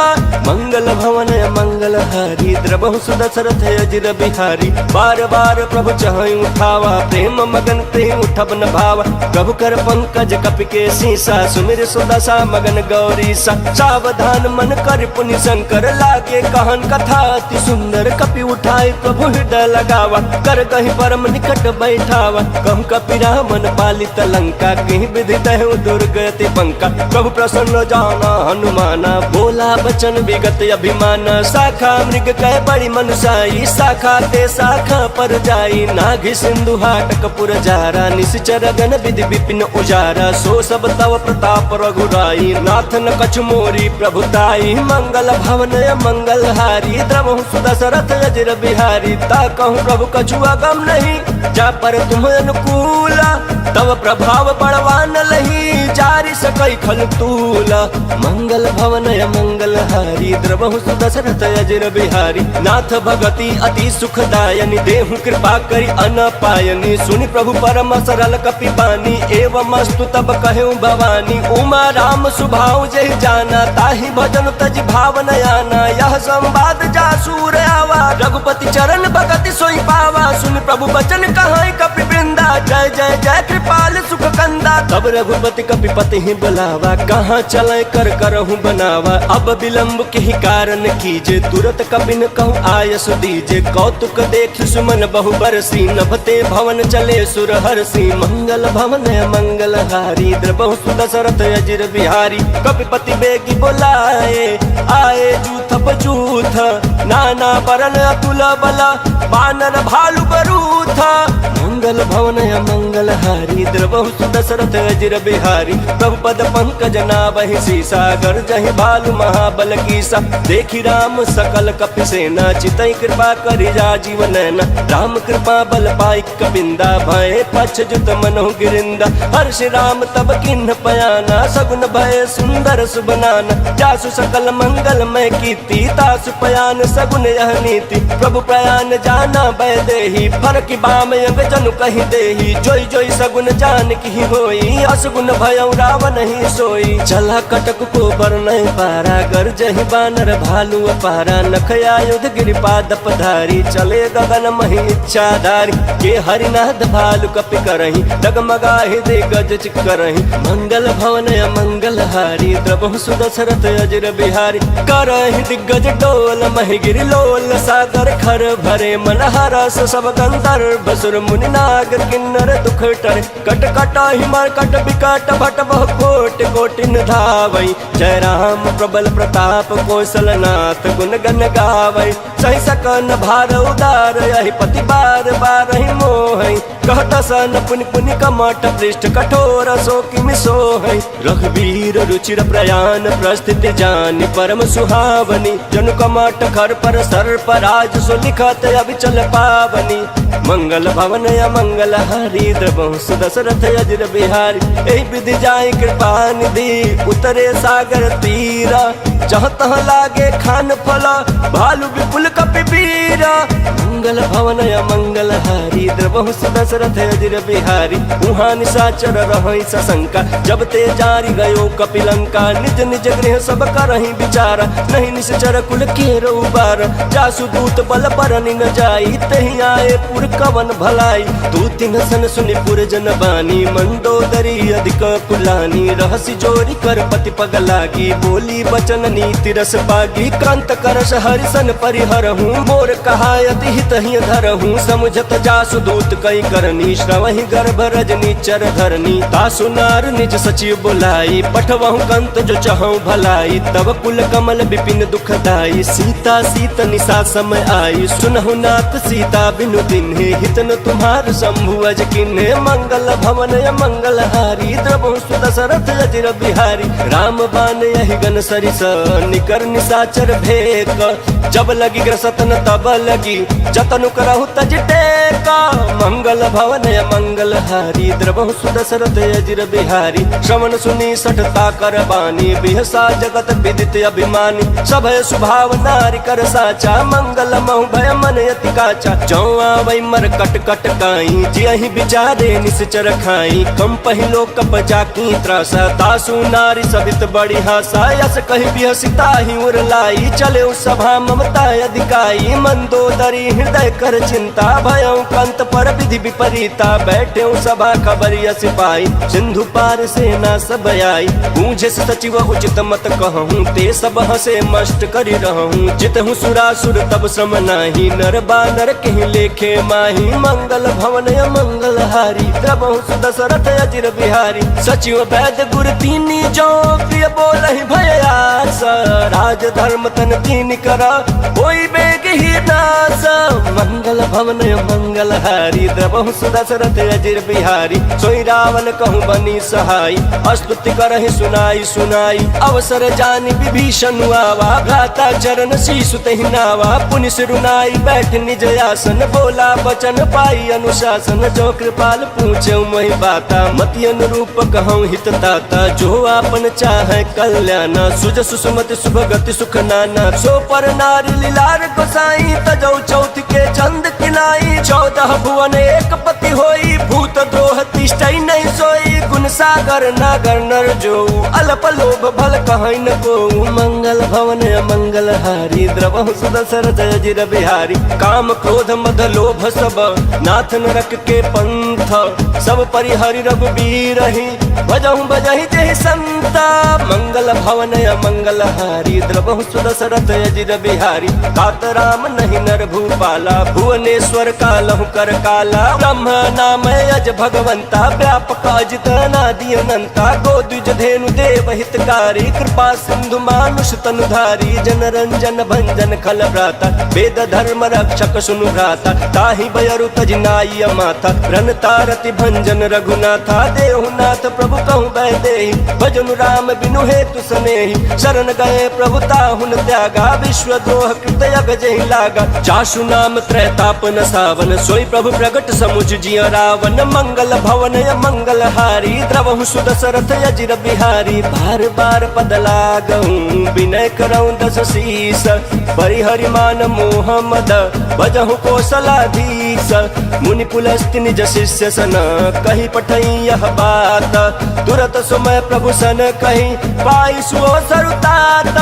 मंगल भवन मंगल हारी, द्रवहु सुदशरथ अजिर बिहारी। बार बार प्रभु चहई उठावा, प्रेम मगन ते उठब न भावा। प्रभु कर पंकज कपि के सीसा, सुमिर सुदशा मगन गौरीसा। सावधान मन कर पुनि शंकर, लागे कहन कथा अति सुंदर। कपि उठाई प्रभु हृदय लगावा, कर कहीं परम निकट बैठावा। कहूँ कपि रामन पालित लंका, कहीं विधि दहु दुर्गति पंका। प्रभु प्रसन्न जाना हनुमाना, बोला बचन विगत अभिमाना। शाखा मृग कह बड़ी मनुषाई, शाखा ते शाखा पर जाई। नाघि सिंधु हाटक पुर जारा, निश्चर गण विधि विपिन उजारा। सो सब सदाव प्रताप रघुराई, नाथ न कछु मोरी प्रभुताई। मंगल भवन मंगल हारी, द्रवहु सुदशरथ अजर बिहारी। ता कहूँ प्रभु कछु अगम नहीं, जा पर तुम अनुकूला। तब प्रभाव बड़वान लही, जारी सकई खल तूला। मंगल भवन मंगल हारी, द्रवहु सुदशरथ अजर बिहारी। नाथ भगति अति सुखदायनी, देहु कृपा करी अनपायनी। सुनि प्रभु परम सरल कपि बानी, एवं अस्तु तब कहूँ भवानी। उमा राम सुभाव जहि जाना, ताहि भजन तज भाव नयाना। यह संवाद जासूर आवा, रघुपति चरण भगति सोई पावा। सुनि प्रभु बचन कहाई कपि वृंदा, जय जय जय कृपाल सुख कंदा। तब रघुपति कपिपति ही बुलावा, कहाँ चले कर करहूँ बनावा। अब विलम्ब के ही कारण कीजे, तुरत कपिन कहूँ आयस दीजे। कौतुक देख सुमन बहु बरसी, नभते भवन चले सुर हरसी। मंगल भवन मंगल हारी, द्रवहु सुदशरथ अजर बिहारी। कपिपति बेगी बोलाए, आए जूथ पजूथ। नाना बरन अतुल बल, बानर भालु बरूथ। मंगल भवन मंगल हारी, द्रवहु सुदशरथ अजर बिहारी। प्रभु पद पंकज नावहि सीसा, गर्जहि भालु महाबल कीसा। देखी राम सकल कपि सेना, चितई कृपा करि राजीव नैना। राम कृपा बल पाई कपिंदा, भय पछ जुत मनहु गिरिंदा। हर्ष राम तब किन्ह पयाना, सगुन भय सुंदर सुबनाना। जासु सकल मंगल मैं कीर्ति, तासु पयान सगुन यह नीति। प्रभु प्रयान जाना भय देहि, फरक बाम अंग जनु कहि देहि। जोई जोई सगुन जान की होई, असगुन भयउ रावण ही सोई। चला कटक को बरनहि पारा, गर्जहि बानर भालु अपारा। नख आयुध गिरिपाद पधारी, चले गगन महि इच्छाधारी। के हरिनाथ भालु कपि करहि, डगमगाहि दिग्गज चिक्करहि। मंगल भवन मंगल हारी, द्रवहु सुदशरथ अजर बिहारी। करहि दिग्गज डोल महि गिरि लोल, सागर खर भरे मन हरस। सब गंधर्व सुर मुनि नाग किन्नर दुख टरे। कट कटाहि मरकट बिकट भट बहु कोटि कोटिन धावै। जय राम प्रबल प्रताप कौशलनाथ, गुण गण गावै। सहि सकन भार उदार, यहि पति बार बारहि मोहै। कहत सन पुनि पुनि कमठ पृष्ठ, कठोर सो किमि सोहै। रघुवीर रुचिर प्रयाण, प्रस्थिति जानि परम सुहावनी। जनु कमठ खर पर सर्प राज, सो लिखत अभिचल पावनी। मंगल भवन मंगल हारी, द्रवहु सुदशरथ अजर बिहारी। एहि विधि जाई कृपा निधि, उतरे सागर तीरा। जहाँ तहाँ लागे खान फला, भालु विपुल कपि बीरा। मंगल भवन मंगल हारी, द्रवहु सुदशरथ अजर बिहारी। उहाँ निशाचर रहै सशंका, जब ते जारी गयो कपिलंका। निज निज गृह सब करहि विचारा, नहीं निश्चर कुल केरो उबारा। जासु दूत बल बरनि न जाई, तहि आए पुर कवन भलाई। तू तिन्ह सन सुनि पुर जन बानी, मंदोदरी अधिक कुलानी। रहसि जोरी कर पति पग लागी, बोली बचन नीति रस पागी। क्रांत करस हरिसन परिहरहूँ, मोर कहायति हित ही धरहूँ। समुझत जासु दूत कई करनी, श्रवहि गर्भ रजनी चर धरनी। तासु नार निज सचिव बुलाई, पठवहु कंत जो चहु भलाई। तब कुल कमल विपिन दुखदाई, सीता सीत निशा समय आई। सुनहु नाथ सीता बिनु दिन्हे, हित न तुम्हार शंभु अज किन्हे। मंगल भवन मंगल हारी, द्रवहु सुदशरथ अजर बिहारी। राम बान यहि गन सरिस, निकर निशाचर भेक। जब लगी ग्रसतन तब लगी, जतनु करहु तज टेका। मंगल भवन मंगल हारी, द्रवहु सुदशरथ अजर बिहारी। श्रवण सुनी सठता कर बानी, बिहसा जगत विदित अभिमानी। सभय स्वभाव नारी कर साचा, मंगल महु भय मन यति काचा। जौ आवै मर कट कट काई, जियहि विचारे निश्चर खाई। कम पहिलो कप जाकी त्रासा, तासु नारी सबित बड़ी हासा। यस कहि बिहसिता ही उर लाई, चले सभा ममता अधिकाई। मंदोदरी हृदय कर चिंता, भयउ कंत पर विधि विपरीता। बैठे सभा खबरिया सिपाही, सिंधु पार सेना सब आई। पूछे सचिव उचित मत कहूँ, ते सब हसे मस्ट करि रहूँ। जितहु सुरासुर तब श्रम नाही, नर बानर कहीं लेखे माही। मंगल भवन मंगल हारी, द्रवहु सुदशरथ अजर बिहारी। सचिव वैद्य गुर तीनी, जो प्रिय बोलहि भय आस। राज धर्म तन तीन करा, कोई बेग ही नास। मंगल भवन मंगल हारी, द्रवहु द्रवहु सुदशरथ अजिर बिहारी। सोई रावण कहूँ बनी सहाय, स्तुति करहि सुनाई सुनाई। अवसर जानि विभीषण आवा, भ्राता चरण शीशु तहि नावा। पुनि सिरुनाई बैठ निज आसन, बोला वचन पाई अनुशासन। जो कृपाल पूछे मही बाता, मति अनुरूप कहूँ हित ताता। जो आपन चाहे कल्याणा, सुज सुसुमति सुभगति सुख नाना। सो पर नारी लीलार गोसाई, तजौ चौथ के चंद किनाई। 14 भुवन एक पति होई, भूत द्रोह तिष्ठई नहीं सोई। गुण सागर नागर नर जो, अल्प लोभ भल कहै न को। मंगल भवन मंगल हारी, द्रवहु सुदशरथ अजिर बिहारी। काम क्रोध मद लोभ सब, नाथ नरक के पंथ। सब परिहरि रघुबीर ही, भजहु बजहि जहि संता। मंगल भवन मंगल हारी, द्रवहु सुदशरथ अजिर बिहारी। तात राम नहीं नर भूपाला, भुवनेश्वर कालहु कर काला। ब्रह्म नाम अज भगवंता, व्यापक अजित अनादि अनंता। गोद्विज धेनु देव हितकारी, कृपा सिंधु मानुष तनुधारी। जन रंजन भंजन खल भ्राता, वेद धर्म रक्षक सुनु भ्राता। ताहि बयरु तजिनाई माथा, रन तारति भंजन रघुनाथा। देहुनाथ प्रभु कहूँ बैदेहि, भजनु राम बिनु हेतु सनेहि। शरण गए प्रभु ताहुन त्यागा, विश्व द्रोह कृत अगजहि लागा। जासु नाम त्रैताप न सावन, सोई प्रभु प्रगट समुझ जिय रावण। मंगल भवन मंगल हारी, द्रवहु सुदशरथ अजिर बिहारी। बार बार पद लागहूँ, विनय करऊँ दस शीस। परिहरि मान मोह मद, भजहु कौशलाधीश। मुनि पुलस्त्य निज शिष्य सन, कही पठई यह बात। तुरत समय प्रभु सन कही, पाई सुओ सरुतात।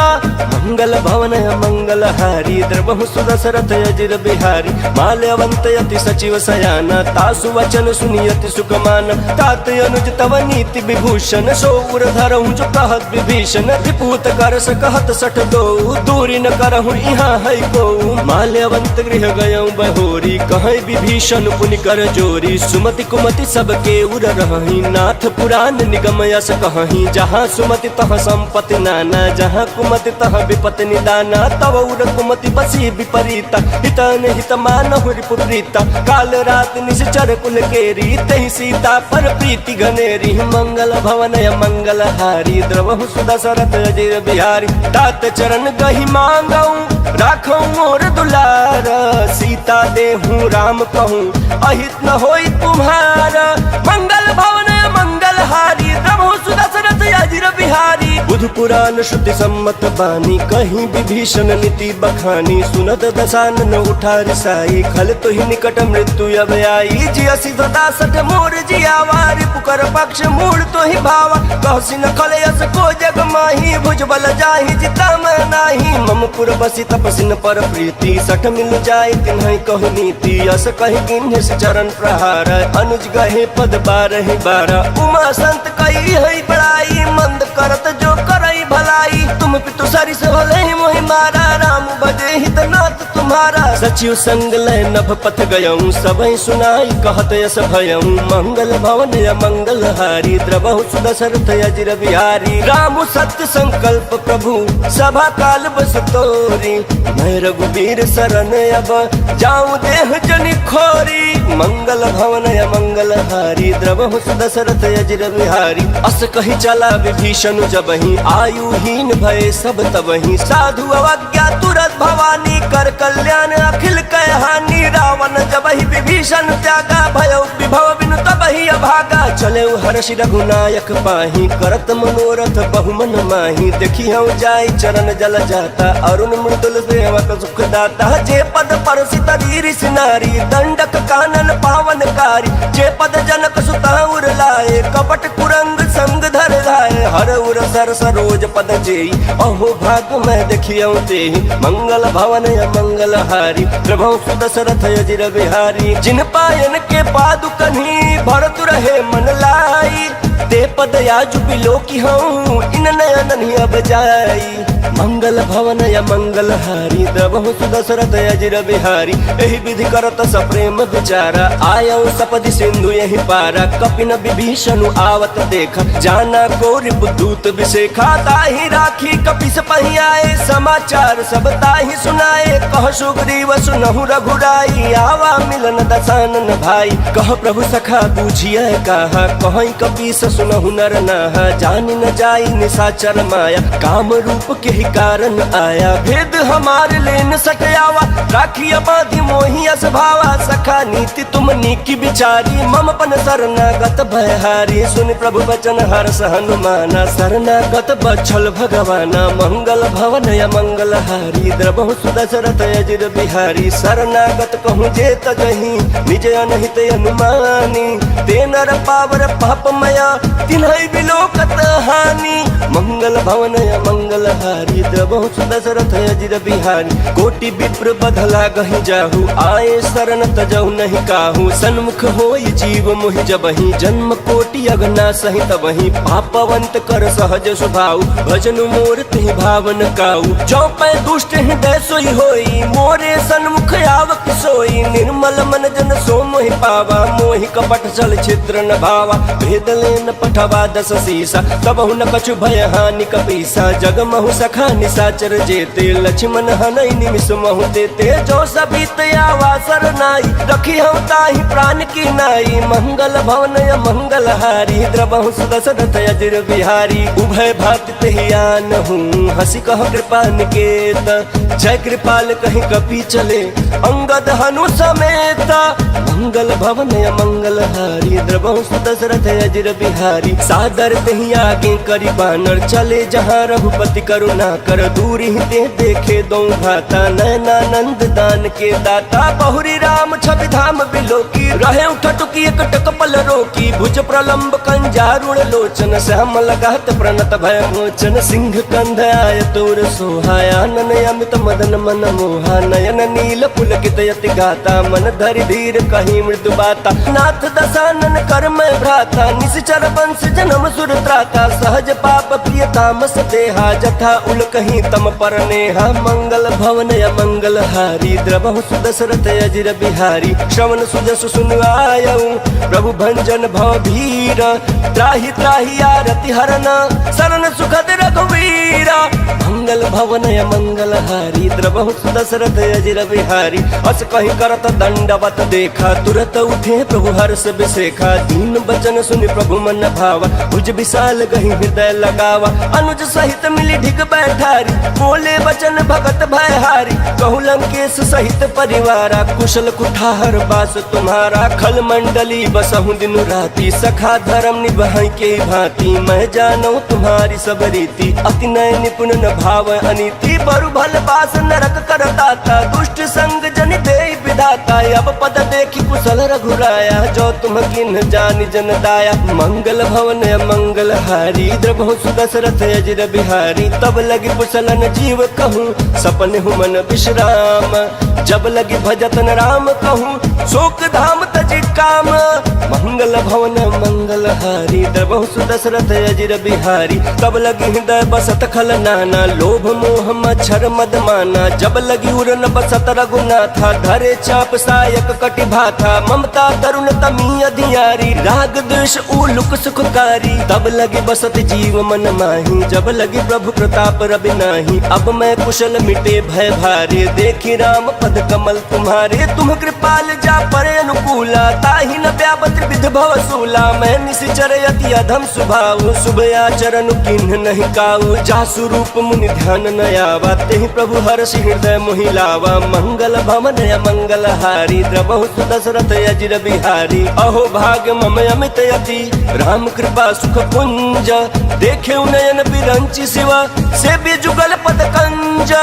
मंगल भवन मंगल हारी, द्रवहु सुदशरथ अजिर बिहारी। माल्यवंत यति सचिव सयाना, तासु वचन सुनियति सुखमान। तात अनुज तव नीति विभूषण, सो उर धरहु जो कहत विभीषण। विपूत करस कहत सठ दो, दूरी न करहु यहाँ है को। माल्यवंत गृह गयऊँ बहोरी, कहे विभीषण पुनि कर जोरी। सुमति कुमति सबके उर रही, नाथ पुराण निगम यस कहीं। जहाँ सुमति तहाँ संपत्ति नाना, जहाँ कुमति तहाँ विपत्ति निदाना। तव उर कुमति बसी विपरीता, हितन हित मानहु रिपुप्रीता। काल रात निश्चर कुल केरी, तहि सीता पर प्रीति घनेरी। मंगल भवन मंगल हारी, द्रवहु सुदशरथ अजिर बिहारी। तात चरण गहि मांगऊँ, राखऊँ मोर दुलार। सीता देहूँ राम कहूँ, अहित न होई तुम्हारा। मंगल भवन मंगल हारी, द्रवहु सुदशरथ अजिर बिहारी। बुध पुराण श्रुति सम्मत बानी, कहीं विभीषण नीति बखानी। सुनत दशानन उठा रिसाई, खल तो ही निकट मृत्यु अब आई। जियसि सदा सठ मोर जियावा, रिपुकर पक्ष मूड तो ही भावा। कहसि न खल यस को जग माही, भुज बल जाहि जिता मैं नाही। मम पुर बसी तपसिन पर प्रीति, सठ मिल जाय तिन्हि कहु नीति। यस कहि किन्हि चरण प्रहार, अनुज गहे पद बारहि बारा। उमा संत कही है बड़ाई, मंद करत जो करई भलाई। तुम पितु सरिस भले ही मोहि मारा, राम बजे हित नाथ तुम्हारा। सचिव संग लय नभ पथ गयऊँ, सबहि सुनाई कहत यस भयऊँ। मंगल भवन मंगल हारी, द्रवहु सुदशरथ अजिर बिहारी। राम सत्य संकल्प प्रभु, सभा काल बस तोरी। मैं रघुबीर शरण अब, जाऊँ देह जनि खोरी। मंगल भवन मंगल हारी, द्रवहु सुदशरथ अजिर बिहारी। अस कही चला विभीषण जबहि, आयुहीन भय सब तबहि। साधु अवज्ञा तुरत भवानी, कर कल्याण अखिल कय हानि। रावण जबहि विभीषण त्यागा, भयउ विभव बिनु तबहि अभागा। चले हर्षि रघुनायक पाही, करत मनोरथ बहुमन माही। देखी हूँ जाय चरण जल जाता, अरुण मृदुल सेवक सुख दाता। जे पद परसित ऋषि नारी, दंडक कानन पावनकारी। जे पद जनक सुता उर लाए, कपट कुरंग संग धर लाए। हर उर सर सरोज पद जेई, अहो भाग मैं देखियौ तेहि। मंगल भवन मंगल हारी, प्रभु सुदशरथ अजिर बिहारी। जिन पायन के पादुकन्हि, भरतु रहे मन लाई। ते पद याजु बिलो की हूँ इन नयन अब जाई। मंगल भवन या मंगल हारी द्रवहु सुदशरथ अजिर बिहारी। एहि विधि करत सप्रेम विचारा आयौ सपदि सिंधु यही पारा। कपिन विभीषण आवत देखा जाना कोरि बुद्धूत विशेखा। ताहि राखी कपिस पहि आए समाचार सब ताहि सुनाए। कह सुग्रीव सुनहु रघुराई आवा मिलन दसानन भाई। कह प्रभु सखा बूझिए कहा कहीं कपीस सुनहु नर नाहा। जानि न जाई निशाचर माया काम रूप के ही कारण आया। भेद हमारे लेन सटयावा राखिया बाधी मोहि असभावा। सखा नीति तुम नीकी बिचारी मम पन शरणागत भयहारी। सुन प्रभु वचन हर्ष हनुमाना शरणागत बछल भगवाना। मंगल भवन या मंगल हारी द्रवहु सुदशरथ अजिर बिहारी। शरणागत कहूँ जे तजहि निज अनहित अनुमानी। ते नर पावर पापमया तिन्है बिलोकत हानि। मंगल भवन या मंगल हारी द्रवहु सुदशरथ अजिर बिहारी। कोटि विप्र बधला गहि जाहु आए शरण तजहु नहीं काहू। सन्मुख होई जीव मोहि जबहि जन्म कोटि अगना सहि तबहि। पापवंत कर सहज स्वभाव भजन मोर तिहि भावन काऊ। जो पै दुष्ट हृदय सोई होई मोरे सन्मुख आवक सोई। निर्मल मन जन सो मोहि पावा मोहि कपट छल छिद्र न भावा। भेद लेन पठवा दस सीसा तबहु न कछु भय हानि कपीसा। जगमहु सखा निशाचर जेते लक्ष्मण हनई निमिष महु देते। जो सबित आवा सरनाई रखी हम ताहि प्राण की नाई। मंगल भवन या मंगल हारी द्रवहु सुदशरथ अजिर बिहारी। उभय भात तेहि आन हूँ हसी कह कृपा निकेत। जय कृपाल कहीं कपि चले अंगद हनु समेत। मंगल भवन या मंगल हारी द्रवहु सुदशरथ अजिर बिहारी। सादर तेहि आगे करी बानर चले जहाँ रघुपति करुणा कर। दूरी ते देखे दो भ्राता नयनानंद दान के दाता। बहुरी राम छवि धाम बिलोकी रहे उठटुकी एकटक पल रोकी। भुज प्रलंब कंजारुण लोचन श्याम लगात प्रणत भय मोचन। सिंह कंध आय तोर सोहाया नन अमित मदन मन मोहा। नयन नील पुलकित यति गाता मन धरि धीर कहीं मृदु बाता। नाथ दसानन कर मैं भ्राता निश्चर वंश जन्म सुर त्राता। सहज पाप प्रिय तामस देहा जथा उल कहीं तम पर नेहा। मंगल भवन या मंगल हारी द्रवहु सुदशरथ अजिर बिहारी। श्रवण सुजस सुन आयऊ प्रभु भंजन भव भीर। त्राहि त्राहि आरति हरना शरण सुखद रघुवीरा। मंगल भवन या मंगल हारी द्रवहु सुदशरथ अजिर बिहारी। अस कहीं करत दंडवत देखा तुरत उठे प्रभु हर्ष बिसेखा। दीन बचन सुनि प्रभु मन भावा भुज विशाल गहि हृदय लगावा। अनुज सहित मिली ढिग बैठारी बोले वचन भगत भयहारी। कहु लंकेश सहित परिवारा कुशल कुठार बास तुम्हारा। खल मंडली बसहु दिन राति सखा धर्म निभाई के भांति। मैं जानू तुम्हारी सब रीति अति नय निपुण न भाव अनीति। बरु भल बास नरक करताता दुष्ट संग जन दे विधाता। अब पद देखी कुशल रघुराया जो तुम किन जानि जन दाया। मंगल भवन मंगल हारी द्रवहु सुदशरथ अजिर बिहारी। तब लगी कुशलन जीव कहूँ सपन हूँ मन विश्राम। जब लगी भजतन राम कहूँ शोक धाम तजि काम। मंगल भवन मंगल हारी द्रवहु सुदशरथ अजिर बिहारी। तब लगी हृदय बसत खल नाना लोभ मोह मच्छर मद माना। जब लगी उड़न बसत रघुनाथा धरे चाप सायक कटि भाथा। ममता तरुण तमी अधियारी राग द्वेष उलुक सुखकारी। तब लगी बसत जीव मन माही जब लगी प्रभु प्रताप रवि नाही। अब मैं कुशल मिटे भय भारे देखी राम पद कमल तुम्हारे। तुम कृपाल जा परे अनुकूला ताहि न व्यापत विध भव सूला। मैं निश्चर यति अधम स्वभाव शुभ आचरण किन्ह नहीं काऊ। जा स्वरूप मुनि ध्यान न आवा तेहि प्रभु हर्षि हृदय मोहि लावा। मंगल भवन या मंगल हारी द्रवहु सुदशरथ अजिर बिहारी। अहो भाग्य मम अमित यति राम कृपा सुख पुंज। देखे नयन बिरंचि शिवा सेव्य जुगल पद कंज।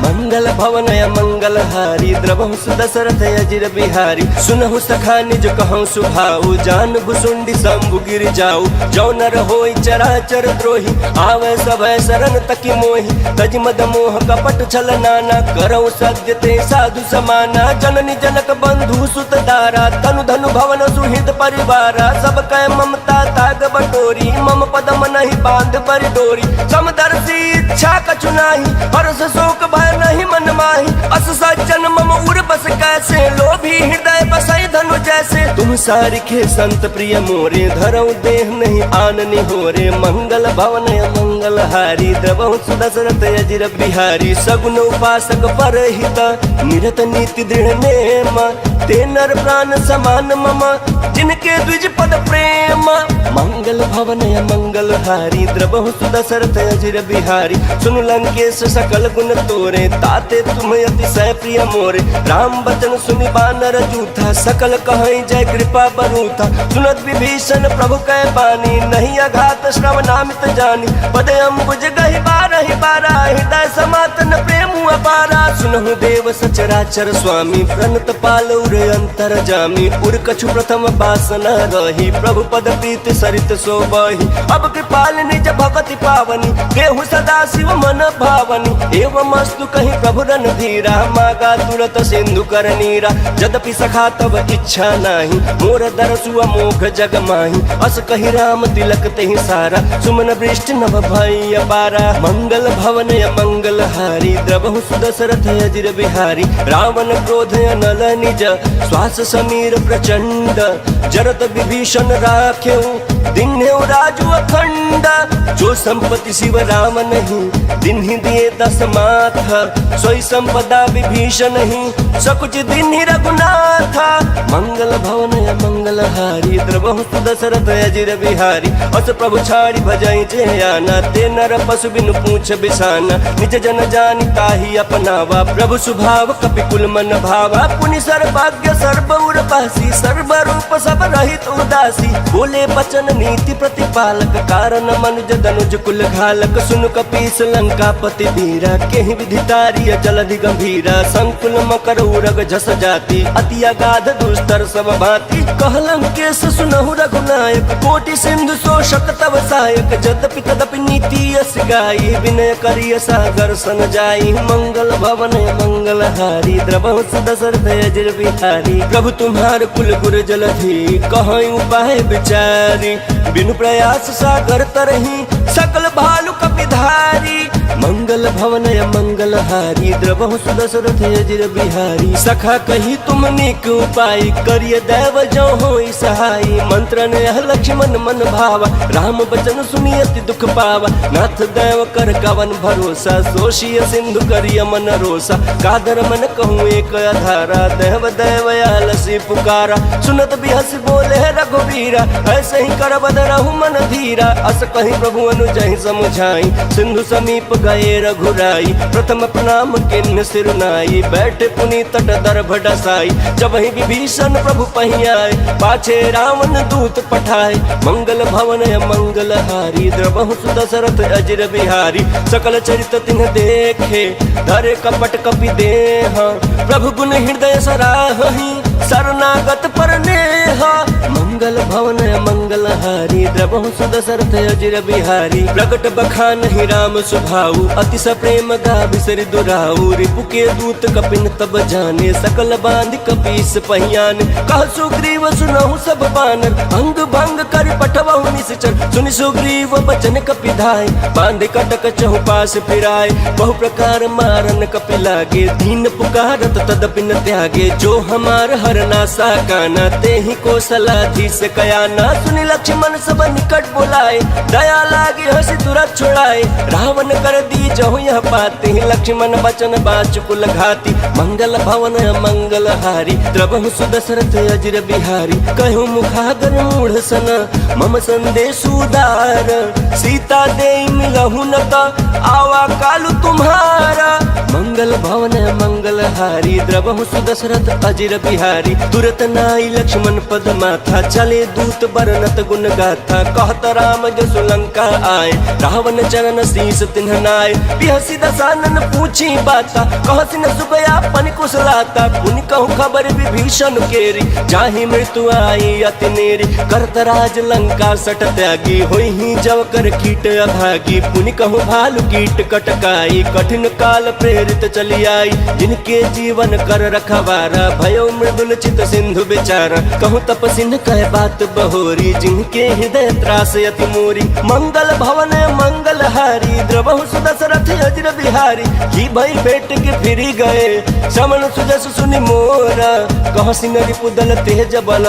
मंगल भवन या मंगल हारी द्रवहु सुदशरथ अजिर बिहारी। सुनहु सखा निज कहूँ सुभाऊ, जान भुसुंडी शंभु गिर जाऊ। जौ नर होई चराचर द्रोही, आवे सब शरण तकी मोही। तज मद मोह कपट छल नाना, करऊ सत्य ते साधु समाना। जननी जनक बंधु सुत दारा, तनु धनु भवन सुहृद परिवारा। सब कै ममता ताग बटोरी, मम पदम नहीं बांध पर डोरी। समदर्शी इच्छा कछु नाही, हर्ष शोक भय नहीं मन माही। अस सज्जन मम उर बस कैसे, लोभी हृदय बसई धनु जैसे। तुम सारिखे संत प्रिय मोरे, धरऊ देह नहीं आननि होरे। मंगल भवन मंगल हारी, द्रवहु सुदशरथ अजिर बिहारी। सगुन उपासक परहित, निरत नीति दृढ़ नेम। ते नर प्राण समान मम, जिनके द्विज पद प्रेम। मंगल भवन मंगल हारी, द्रवहु सुदशरथ अजिर बिहारी। सुन लंकेश सकल गुण तोरे, ताते तुम अतिशय प्रिय मोरे। राम बचन सुनि बानर जूथा, सकल कहै जय कृपा बरूथा। सुनत विभीषण प्रभु कै बानी, नहीं अघात श्रवणामित जानी। पद अम्बुज गहि बारहि बारा, हृदय समातन प्रेम अपारा। सुनहु देव सचराचर स्वामी, प्रणत पाल उर अंतर जामी। उर कछु प्रथम वासना रही, प्रभु पद प्रीत सरित सोबहि। अब कृपाल निज भगति पावनी, देहु सदा शिव मन भावनी। एवं अस्तु कहीं प्रभु रणधीरा, मागा तुरत सिंधु कर नीरा। यद्यपि सखा तब इच्छा नाही, मोर दरसु अमोघ जग माही। अस कहि राम तिलक तेहि सारा, सुमन वृष्टि नभ भई अपारा। मंगल भवन मंगल हारी, द्रवहु सुदशरथ अजिर बिहारी। रावण क्रोध अनल निज, श्वास समीर प्रचंड। जरत विभीषण राखेऊ, दिन्हेउ राजु अखंड। जो संपत्ति शिव राम नहीं, दिन्हि दिए दस माथ। सोई संपदा विभीषण नहीं, सकुच दिन्हि रघुनाथ। मंगल भवन मंगल हारी, द्रवहु सुदशरथ अजिर बिहारी। अस प्रभु छाड़ी भजई जे आना, ते नर पशु बिनु पूछ बिसाना। निज जन जानि ताहि अपनावा, प्रभु स्वभाव कपिकुल मन भावा। पुनि सर्वज्ञ सर्व उर पासी, सर्व रूप सब रहित उदासी। बोले बचन नीति प्रतिपालक, कारण मनुज धनुज कुल घालक। सुन कपीस लंकापति धीरा, केहि विधितारिय जलधि गंभीरा। संकुल मकर उरग झस जाति, अति अगाध दुस्तर सब भांति। कहलं केस सुनहु रघुनायक, कोटि सिंधु शोषक तव सहायक। जद्यपि तदपि नीति यस गाई, विनय करिय सागर सन जाई। मंगल भवन मंगल हारी, द्रवहु सुदशरथ अजिर बिहारी। प्रभु तुम्हार कुल गुर जलधि, कहै उपाय विचारी। बिनु प्रयास सागर तरही, सकल भालु कपिधारी। मंगल भवन मंगल हारी, द्रवहु सुदशरथ अजिर बिहारी। सखा कही तुम नेक उपाय, करिय दैव जो होई सहाई। मंत्र ने लक्ष्मण मन भावा, राम बचन सुनि अति दुख पावा। नाथ दैव कर कवन भरोसा, सोषिय सिंधु करिय मन रोसा। कादर मन कहूँ एक आधारा, देव दैव आलसी पुकारा। सुनत बिहस बोले रघुवीरा, ऐसे ही कर बद रहु मन धीरा। अस कहीं प्रभु अनुजहि समझाई, सिंधु समीप गए रघुराई। प्रथम प्रणाम किन्न सिर नाई, बैठे पुनि तट दर्भ डसाई। जब ही विभीषण प्रभु पहियाए, पाछे रावण दूत पठाए। मंगल भवन मंगल हारी, द्रवहु सुदशरथ अजिर बिहारी। सकल चरित तिन्ह देखे, धरे कपट कपि देह। प्रभु गुण हृदय सराहहि, शरणागत पर नेह। मंगल भवन मंगल हारी, द्रवहु सुदशरथ अजिर बिहारी। प्रकट बखान ही राम सुभाऊ, अतिश प्रेम गा बिसरि दुराऊ। रिपु के दूत कपिन तब जाने, सकल बांध कपीस पहियान। कह सुग्रीव सुनहु सब बानर, अंग भंग कर पठवहु निश्चर। सुनि सुग्रीव बचन कपिधाय, बांध कटक चहुपास फिराय। बहु प्रकार मारन कपि लागे, दीन पुकारत तदपि न त्यागे। जो हमार हरना साकाना, ते ही कौशलाधीश कयाना। सुनि लक्ष्मण सब निकट बुलाए, दया लागे हंसी तुरंत छुड़ाए। रावण कर दी जहु यह पाते, लक्ष्मण बचन बाचुकुल घाती। मंगल भवन मंगल हारी, द्रवहु सुदशरथ अजिर बिहारी। कहु मुखागर मूढ़ सन, मम संदेश उदार। सीता दे मिलहु न त, आवा कालु तुम्हारा। मंगल भवन मंगल हारी, द्रवहु सुदशरथ अजिर बिहारी। बिहारी। तुरत नाई लक्ष्मण पद माथा, चले दूत बरनत गुण गाथा। कहत राम जसु लंका आए, रावण चरण शीस तिन्ह नाय। बिहसी दसानन पूछी बाता, कहसी न सुखया पन कुशलाता। पुनि कहूँ खबर विभीषण केरी, जाहि मृत्यु आई अति नेरी। करत राज लंका सट त्यागी, होई ही जव कर कीट अभागी। पुनि कहूँ भालु कीट कटकाई, कठिन काल प्रेरित चली आई। जिनके जीवन कर रखवारा, भयो मृदुल चित सिंधु बेचारा। कहूँ तपसिन कह बात बहोरी, जिनके हृदय त्रास अति मोरी। मंगल भवन मंगल हारी, द्रवहु सुदशरथ अजिर बिहारी। की भई भेंट के फिरी गए, श्रवण सुजस सुनि मोरा। कहसी नरि पुदल तेज बल,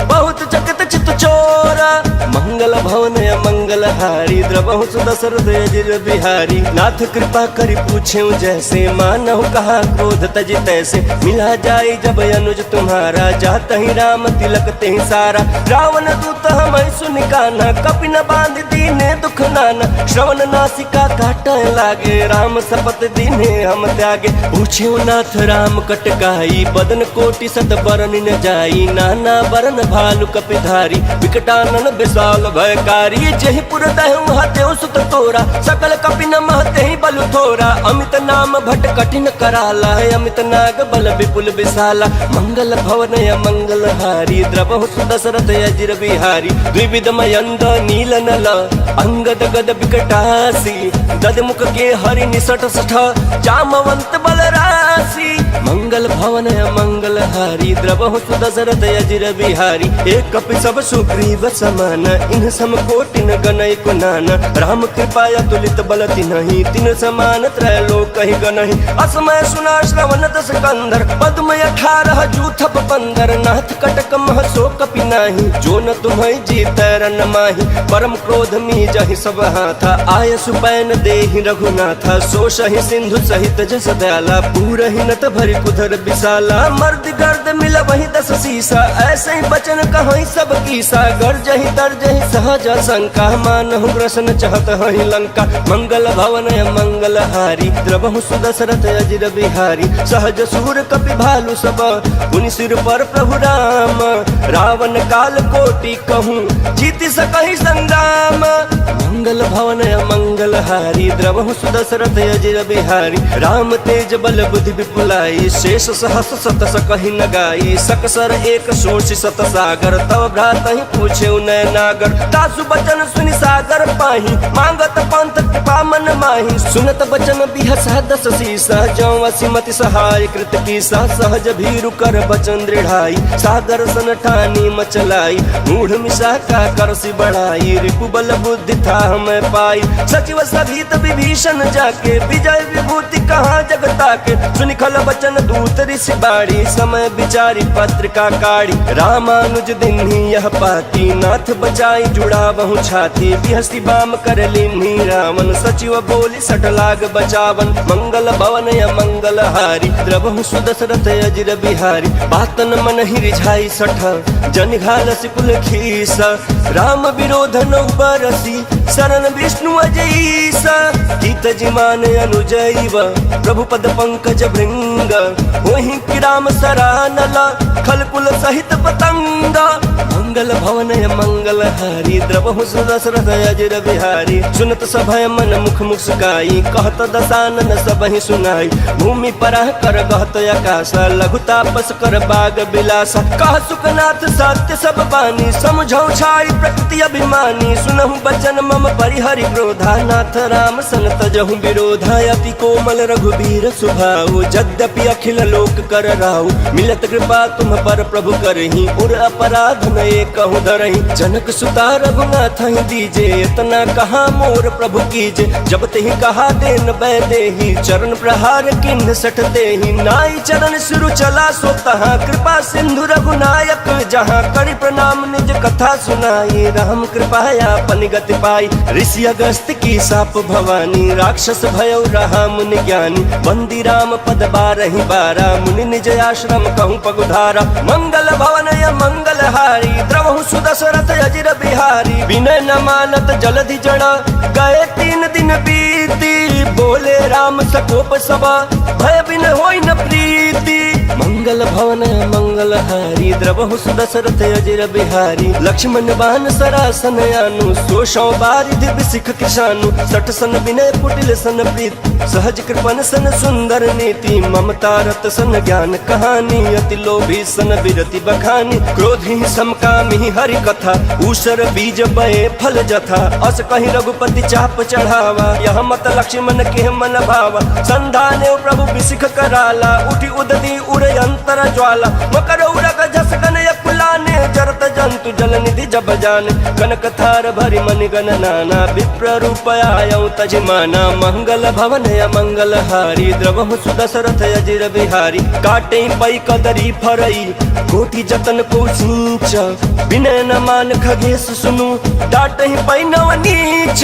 बहुत चकित चित चोरा। मंगल भवन मंगल हारी, द्रवहु सुदशरथ अजिर बिहारी। नाथ कृपा करि पूछेउ जैसे, मानहु कहा क्रोध तज तैसे। मिला जाई जब अनुज तुम्हारा, जात ही राम तिलक तेहि सारा। रावण दूत हमै सुनि कान्हा, कपि न बांध दीने दुख नाना। श्रवण नासिका काटय लागे, राम शपथ दीने हम त्यागे। पूछेउ नाथ राम कटकाई, बदन कोटि सत बरन न जाई। नाना बरन भालु कपिधारी, विकटानन विशाल भयकारी। जेहि पुर दहु हतेउ सुत तोरा, सकल कपि न महतेहि बलु थोरा। अमित नाम भट कठिन कराला, अमित नाग बल विपुल विशाला। मंगल भवन मंगल हारी, द्रवहु सुदशरथ अजिर बिहारी। द्विविध मयंद नील नल, अंगद गद विकटासी। दद मुख के हरि निसट सठ, जामवंत बल राशि। मंगल भवन मंगल हारी, द्रवहु सुदशरथ अजिर बिहारी। एक कपि सब सुग्रीव समान, इन सम कोटि न गनय कुनाना। राम कृपा अतुलित बल तिन्हि, तिन समान त्रैलोक ही गनहि। असमय सुना श्रवण दस कंधर, पद्म 18 जूथप 15। नाथ कटक मह सो कपि नाही, जो न तुम्हें जीतै रन माही। परम क्रोध मी जहि सब हाथा, आय सुपैन देहि रघुनाथा। सो सहि सिंधु सहित जस दयाला, पूरहि नत भरि कुधर विशाला। मर्द गर्द मिल वही 10 सीसा, ऐसे ही बचन कहीं सब कीसा। गर्जहि तर्जहि सहज शंका, मानहु प्रश्न चहत हहि लंका। मंगल भवन मंगल हारी, द्रवहु सुदशरथ अजिर बिहारी। सहज सूर कपि भालु सब, पुनि सिर पर प्रभु राम। रावण काल कोटि कहूँ, जीति सकहि संग्राम। मंगल भवन मंगल हारी, द्रवहु सुदशरथ अजिर बिहारी। राम तेज बल बुद्धि विपुलाई, शेष सहस सत सकहि न गाई। सकसर एक सोच सत सागर, तव भ्रातहि पूछेउ नय नागर। तासु बचन सुनि सागर पाही, मांगत पंथ कृपा मन माही। सुनत बचन बिहसा 10 सीसा, जौ असिमति सहाय कृत कीसा। सहज भीरु कर बचन दृढ़ाई, सागर सन ठानी मचलाई। मूढ़ मिशा का करसी बढ़ाई, रिपु बल बुद्धि था हमें पाई। सचिव सहित विभीषण जाके, विजय विभूति कहाँ जगता के। सुनि खल बचन दूत ऋषि बाड़ी, समय विचारी पत्रिका काढ़ी। रामानुज दिन्हि यह पाती, नाथ बचाई जुड़ावहु छाती। बिहसी बाम कर लीन्हि रावण, सचिव बोली सट लाग बचावन। मंगल भवन मंगल हारी, द्रवहु सुदशरथ अजिर बिहारी। बातन मन ही रिझाई सठ, जन घाल सिकुल खीसा। राम विरोध नौ बरसी, शरण विष्णु अजईसा। गीत जिमान अनुजैव, प्रभु पद पंकज भृंग। वहीं कि राम सरानला, खलकुल सहित पतंग। मंगल भवन मंगल हारी, द्रवहु सुदशरथ अजिर बिहारी। सुनत सभय मन मुख मुस्काई, कहत दसानन सबहि सुनाई। भूमि परह कर गहत आकाशा, लघु तापस कर बाग बिलासा। कह सुखनाथ सत्य सब बानी, समझौ छाई प्रकृति अभिमानी। सुनहु बचन मम परिहरि क्रोधा, नाथ राम सन तजहु विरोधा। अति कोमल रघुबीर सुभाऊ, यद्यपि अखिल लोक कर राऊ। मिलत कृपा तुम पर प्रभु करहि, उर अपराध नये कहूँ धरहि। जनक सुता रघुनाथ ही दीजे, इतना कहा मोर प्रभु कीजे। जब तेहि कहा देन बै देहि, चरण प्रहार किन्ह सठ देहि। नाई चरण सिरु चला सो तहाँ, कृपा सिंधु रघुनायक जहाँ। करि प्रणाम निज कथा सुनाई, राम कृपाया पन गति पाई। ऋषि अगस्त की साप भवानी, राक्षस भयो रहा मुनि ज्ञानी। बंदी राम पद 12 मुनि निज आश्रम कहूँ पगुधारा। मंगल भवन मंगल हारी, द्रवहु सुदशरथ अजिर बिहारी। विनय न मानत जलधि जड़ा, गए 3 दिन बीती। बोले राम सकोप सभा, भय बिन होई न प्रीति। मंगल भवन मंगल हारी, द्रवहु सुदशरथ अजिर बिहारी। लक्ष्मण बान सरासन आनु, सोशौ बारिधि बिसिख किसानु। सठ सन विनय कुटिल सन प्रीत, सहज कृपन सन सुंदर नीति। ममता रत सन ज्ञान कहानी, अति लोभी सन बिरति बखानी। क्रोधी समकामी हरि कथा, ऊसर बीज बये फल जथा। अस कहीं रघुपति चाप चढ़ावा, यह मत लक्ष्मण के मन भावा। संधाने प्रभु बिसिख कराला, उठी उदती उड़े अंतर ज्वाला। मकर उरग जस गन यकुलाने, जरत जंतु जल निधि जब जाने। कनक थार भरि मनि गण नाना, विप्र रूप आयौ तजिमाना। मंगल भवन मंगल हारी, द्रवहु सुदशरथ अजिर बिहारी। काटे पई कदरी फरई, कोटि जतन को सींच। विनय न मान खगेश सुनु, डाटहि पई नव नीच।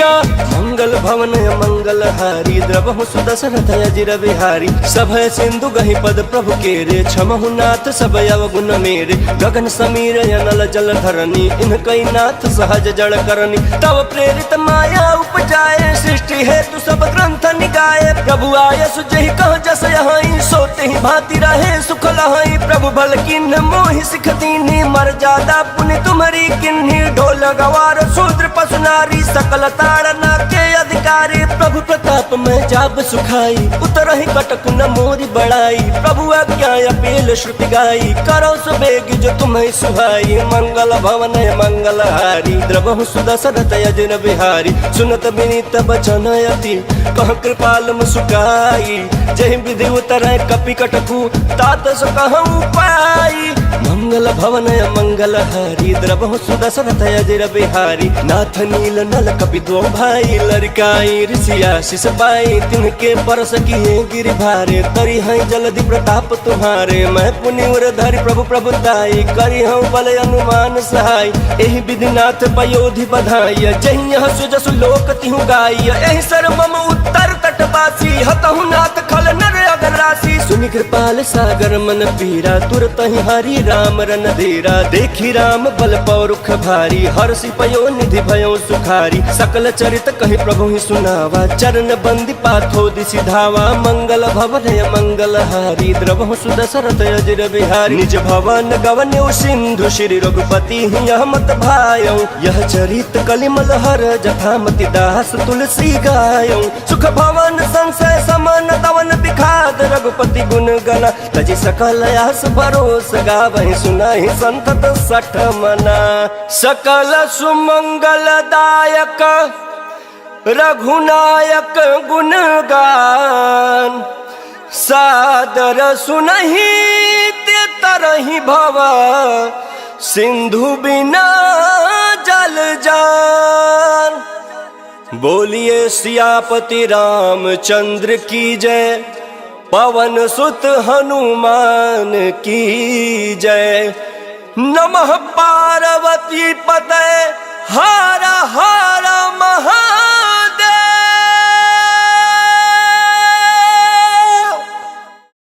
मंगल भवन मंगल हारी, द्रवहु सुदशरथ अजिर बिहारी। सभय सिंधु गहि पद प्रभु केरे, क्षमहु नाथ सब अवगुण मेरे। गगन समीर अनल जल धरनी, इनकई नाथ सहज जड़ करनी। तव प्रेरित माया उपजाए, सृष्टि हेतु सब ग्रंथ निगाए। प्रभु आय सुजहि कह जस यहीं, सोते ही भांति रहे सुख लहई। प्रभु भल किन्ह मोहि सिख दीनी, मर्यादा पुनि तुम्हारी किन्ही। ढोल गवार शूद्र पशु नारी, सकल ताड़ना के अधिकारी। प्रभु प्रताप में जाब सुखाई, उतरहि कटक न मोरी बड़ाई। प्रभु आज्ञा अपील श्रुति गाई, करो सुबेग जो तुम्हें सुहाई। मंगल भवन मंगल हारी, द्रवहु सुदशरथ अजिर बिहारी। सुनत विनीत बचन अति, कह कृपाल मुस्काई। जहि विधि उतरै कपि कटकु, तात सो कहूँ पाई। मंगल भवन मंगल हारी, द्रवहु सुदशरथ अजिर बिहारी। नाथ नील नल कपि दो भाई, लड़काई ऋषिया शिष पाई। तिनके परस किए गिरि भारे, तरी हैं जलधि प्रताप तुम्हारे। मैं पुनि उर धरि प्रभु प्रभुताई, करी हूँ बल अनुमान सहाय। एहि विधि नाथ पयोधि बधाई, जहि यह सुजसु लोक तिहु गाई। एहि सर मम उत्तर तटवासी, हतहु नाथ खल नर अगर राशि। सुनि कृपाल सागर मन पीरा, तुरत ही हरि राम रन धीरा। देखी राम बल पौरुख भारी, हर्षि पयो निधि भयो सुखारी। सकल चरित कहि प्रभु ही सुनावा, चरण बंदी पाथो दिसि धावा। मंगल भवन मंगल हारी, द्रवहु सुदशरथ अजिर बिहारी। निज भवन गवन्यो सिंधु, श्री रघुपति यह मत भायौ। यह चरित कलिमल हर, जटामति दास तुलसी गायौ। सुख भवन संशय समान, दवन बिखाद रघुपति गुण गना। तजि सकल आस भरोस, गावहि सुनाहि संतत सठ मना। सकल सुमंगलदायक रघुनायक गुण गान। सादर सुनहि ते तरहि भव, सिंधु बिना जल जान। बोलिए सियापति रामचंद्र की जय, पवन सुत हनुमान की जय। नमः पार्वती पतये हर हर महादेव।